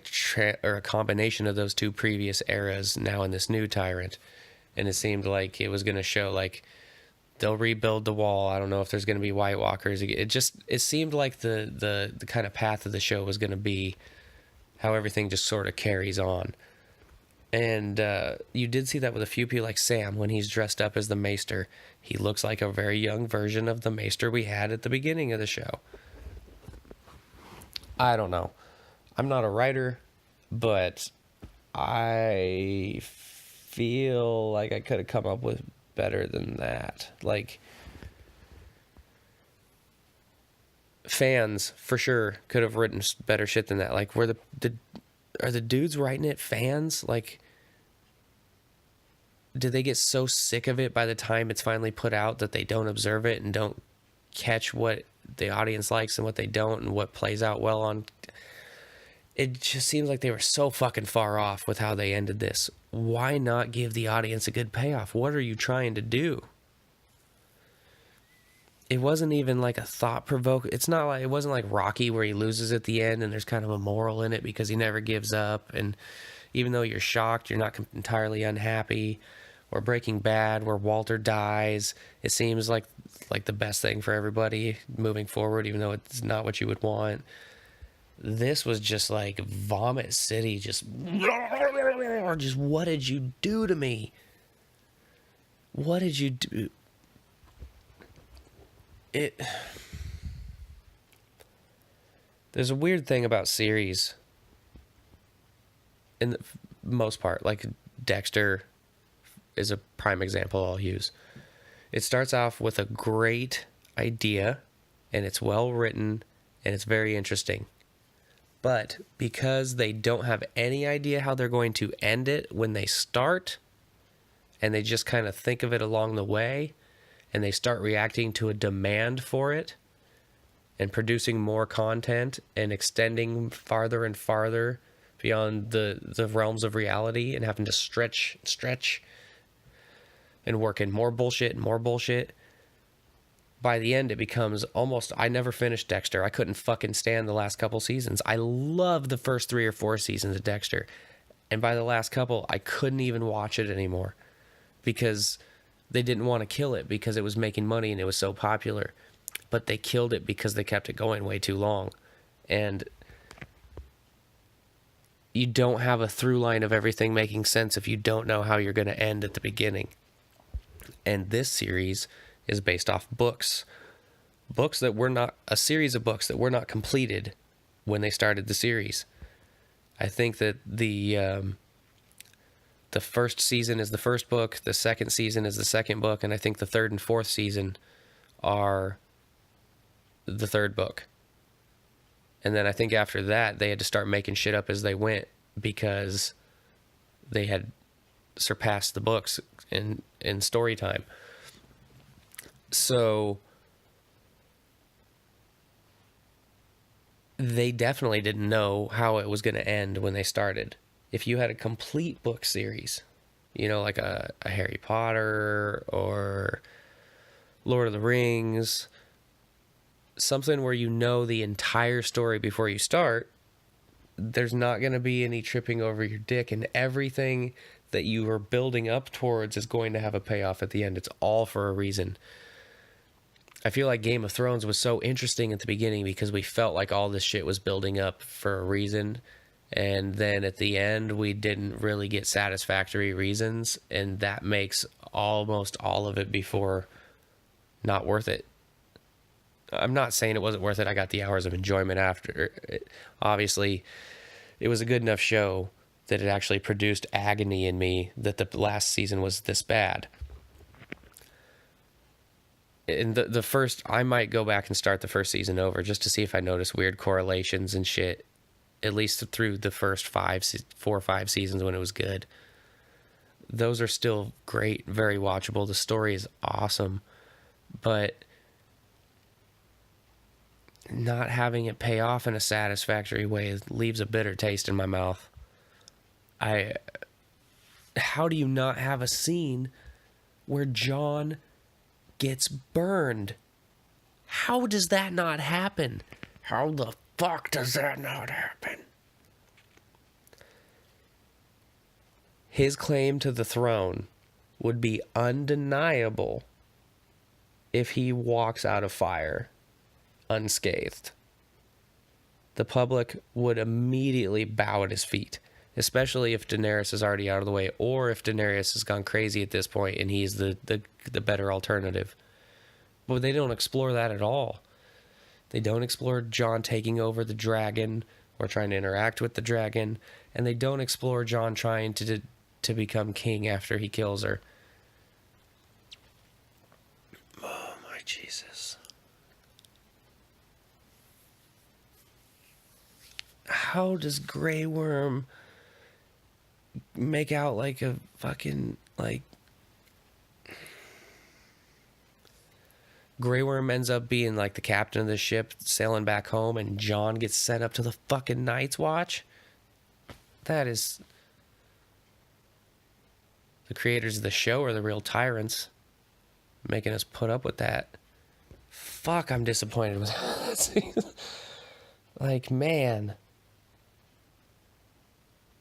a combination of those two previous eras now in this new tyrant. And it seemed like it was going to show like they'll rebuild the wall. I don't know if there's going to be White Walkers. It seemed like the kind of path of the show was going to be how everything just sort of carries on. And you did see that with a few people like Sam when he's dressed up as the Maester. He looks like a very young version of the Maester we had at the beginning of the show. I don't know. I'm not a writer, but I feel like I could have come up with better than that. Like, fans for sure could have written better shit than that. Like, are the dudes writing it fans? Like, do they get so sick of it by the time it's finally put out that they don't observe it and don't catch what the audience likes and what they don't and what plays out well on? It just seems like they were so fucking far off with how they ended this. Why not give the audience a good payoff? What are you trying to do? It wasn't even like a thought-provoking. It's not like, it wasn't like Rocky where he loses at the end and there's kind of a moral in it because he never gives up. And even though you're shocked, you're not entirely unhappy. Or Breaking Bad where Walter dies. It seems like the best thing for everybody moving forward, even though it's not what you would want. This was just like Vomit City, just what did you do to me? What did you do? There's a weird thing about series, in the most part, like Dexter is a prime example I'll use. It starts off with a great idea, and it's well written, and it's very interesting. But because they don't have any idea how they're going to end it when they start, and they just kind of think of it along the way, and they start reacting to a demand for it, and producing more content, and extending farther and farther beyond the realms of reality, and having to stretch, and work in more bullshit and more bullshit. By the end, it becomes almost... I never finished Dexter. I couldn't fucking stand the last couple seasons. I love the first 3 or 4 seasons of Dexter. And by the last couple, I couldn't even watch it anymore. Because they didn't want to kill it because it was making money and it was so popular. But they killed it because they kept it going way too long. And you don't have a through line of everything making sense if you don't know how you're going to end at the beginning. And this series is based off books that were not... a series of books that were not completed when they started the series. I think that the first season is the first book, the second season is the second book, and I think the third and fourth season are the third book. And then I think after that, they had to start making shit up as they went because they had surpassed the books in story time. So they definitely didn't know how it was going to end when they started. If you had a complete book series, you know, like a Harry Potter or Lord of the Rings, something where you know the entire story before you start, there's not going to be any tripping over your dick, and everything that you are building up towards is going to have a payoff at the end. It's all for a reason. I feel like Game of Thrones was so interesting at the beginning because we felt like all this shit was building up for a reason. And then at the end, we didn't really get satisfactory reasons. And that makes almost all of it before not worth it. I'm not saying it wasn't worth it. I got the hours of enjoyment after. Obviously, it was a good enough show that it actually produced agony in me that the last season was this bad. In the first, I might go back and start the first season over just to see if I notice weird correlations and shit, at least through the first 4 or 5 seasons when it was good. Those are still great, very watchable. The story is awesome, but not having it pay off in a satisfactory way leaves a bitter taste in my mouth. How do you not have a scene where John gets burned? How does that not happen? How the fuck does that not happen? His claim to the throne would be undeniable if he walks out of fire unscathed. The public would immediately bow at his feet, especially if Daenerys is already out of the way, or if Daenerys has gone crazy at this point and he's the better alternative. But they don't explore that at all. They don't explore Jon taking over the dragon or trying to interact with the dragon, and they don't explore Jon trying to become king after he kills her. Oh my Jesus. how does Grey Worm make out like a fucking, like, Grey Worm ends up being like the captain of the ship sailing back home, and John gets sent up to the fucking Night's Watch? That is... The creators of the show are the real tyrants, making us put up with that. Fuck, I'm disappointed with that. Like, man.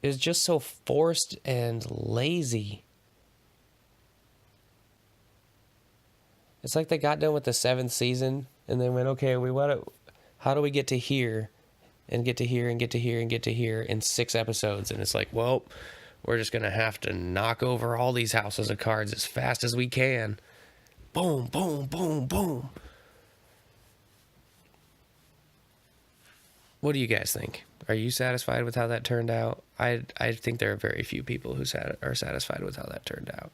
It was just so forced and lazy. It's like they got done with the 7th season and then went, okay, how do we get to here and get to here and get to here and get to here in 6 episodes? And it's like, well, we're just going to have to knock over all these houses of cards as fast as we can. Boom, boom, boom, boom. What do you guys think? Are you satisfied with how that turned out? I think there are very few people who are satisfied with how that turned out.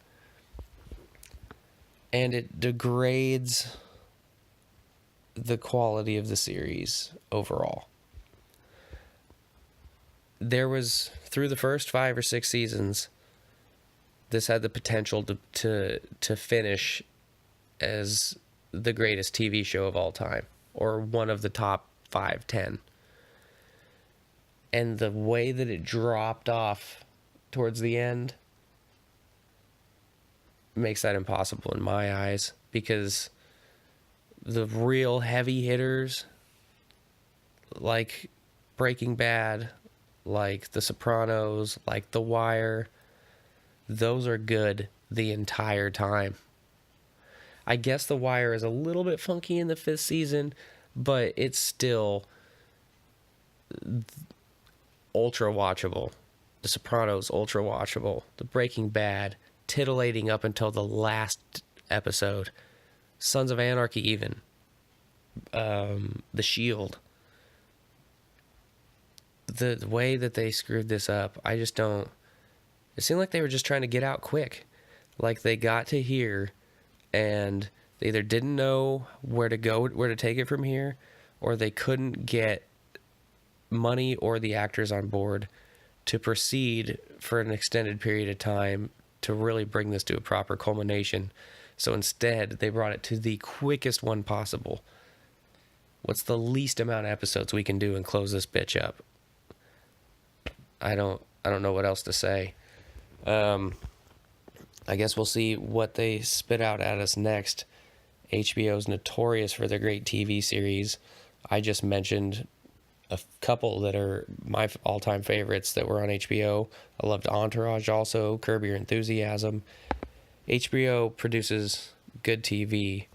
And it degrades the quality of the series overall. There was, through the first 5 or 6 seasons, this had the potential to finish as the greatest TV show of all time, or one of the top 5, 10. And the way that it dropped off towards the end makes that impossible in my eyes, because the real heavy hitters like Breaking Bad, like The Sopranos, like The Wire, those are good the entire time. I guess The Wire is a little bit funky in the 5th season, but it's still ultra watchable. The Sopranos, ultra watchable. The Breaking Bad, titillating up until the last episode. Sons of Anarchy, even. The Shield. The way that they screwed this up, I just don't... It seemed like they were just trying to get out quick. Like, they got to here, and they either didn't know where to take it from here, or they couldn't get money or the actors on board to proceed for an extended period of time to really bring this to a proper culmination. So instead, they brought it to the quickest one possible. What's the least amount of episodes we can do and close this bitch up? I don't know what else to say. I guess we'll see what they spit out at us next. HBO's notorious for their great TV series. I just mentioned a couple that are my all-time favorites that were on HBO. I loved Entourage also, Curb Your Enthusiasm. HBO produces good TV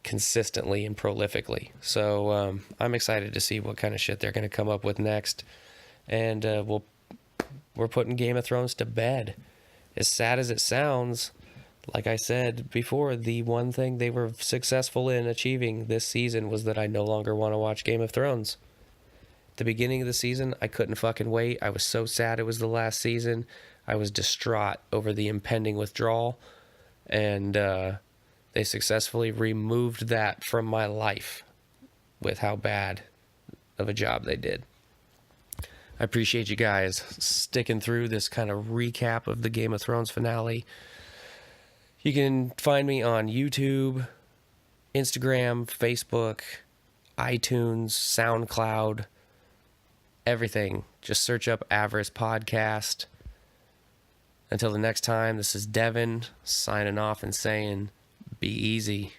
consistently and prolifically. So I'm excited to see what kind of shit they're going to come up with next. And we're putting Game of Thrones to bed. As sad as it sounds, like I said before, the one thing they were successful in achieving this season was that I no longer want to watch Game of Thrones. The beginning of the season, I couldn't fucking wait. I was so sad it was the last season. I was distraught over the impending withdrawal. And they successfully removed that from my life with how bad of a job they did. I appreciate you guys sticking through this kind of recap of the Game of Thrones finale. You can find me on YouTube, Instagram, Facebook, iTunes, SoundCloud, everything. Just search up Avarice Podcast. Until the next time, this is Devin signing off and saying, be easy.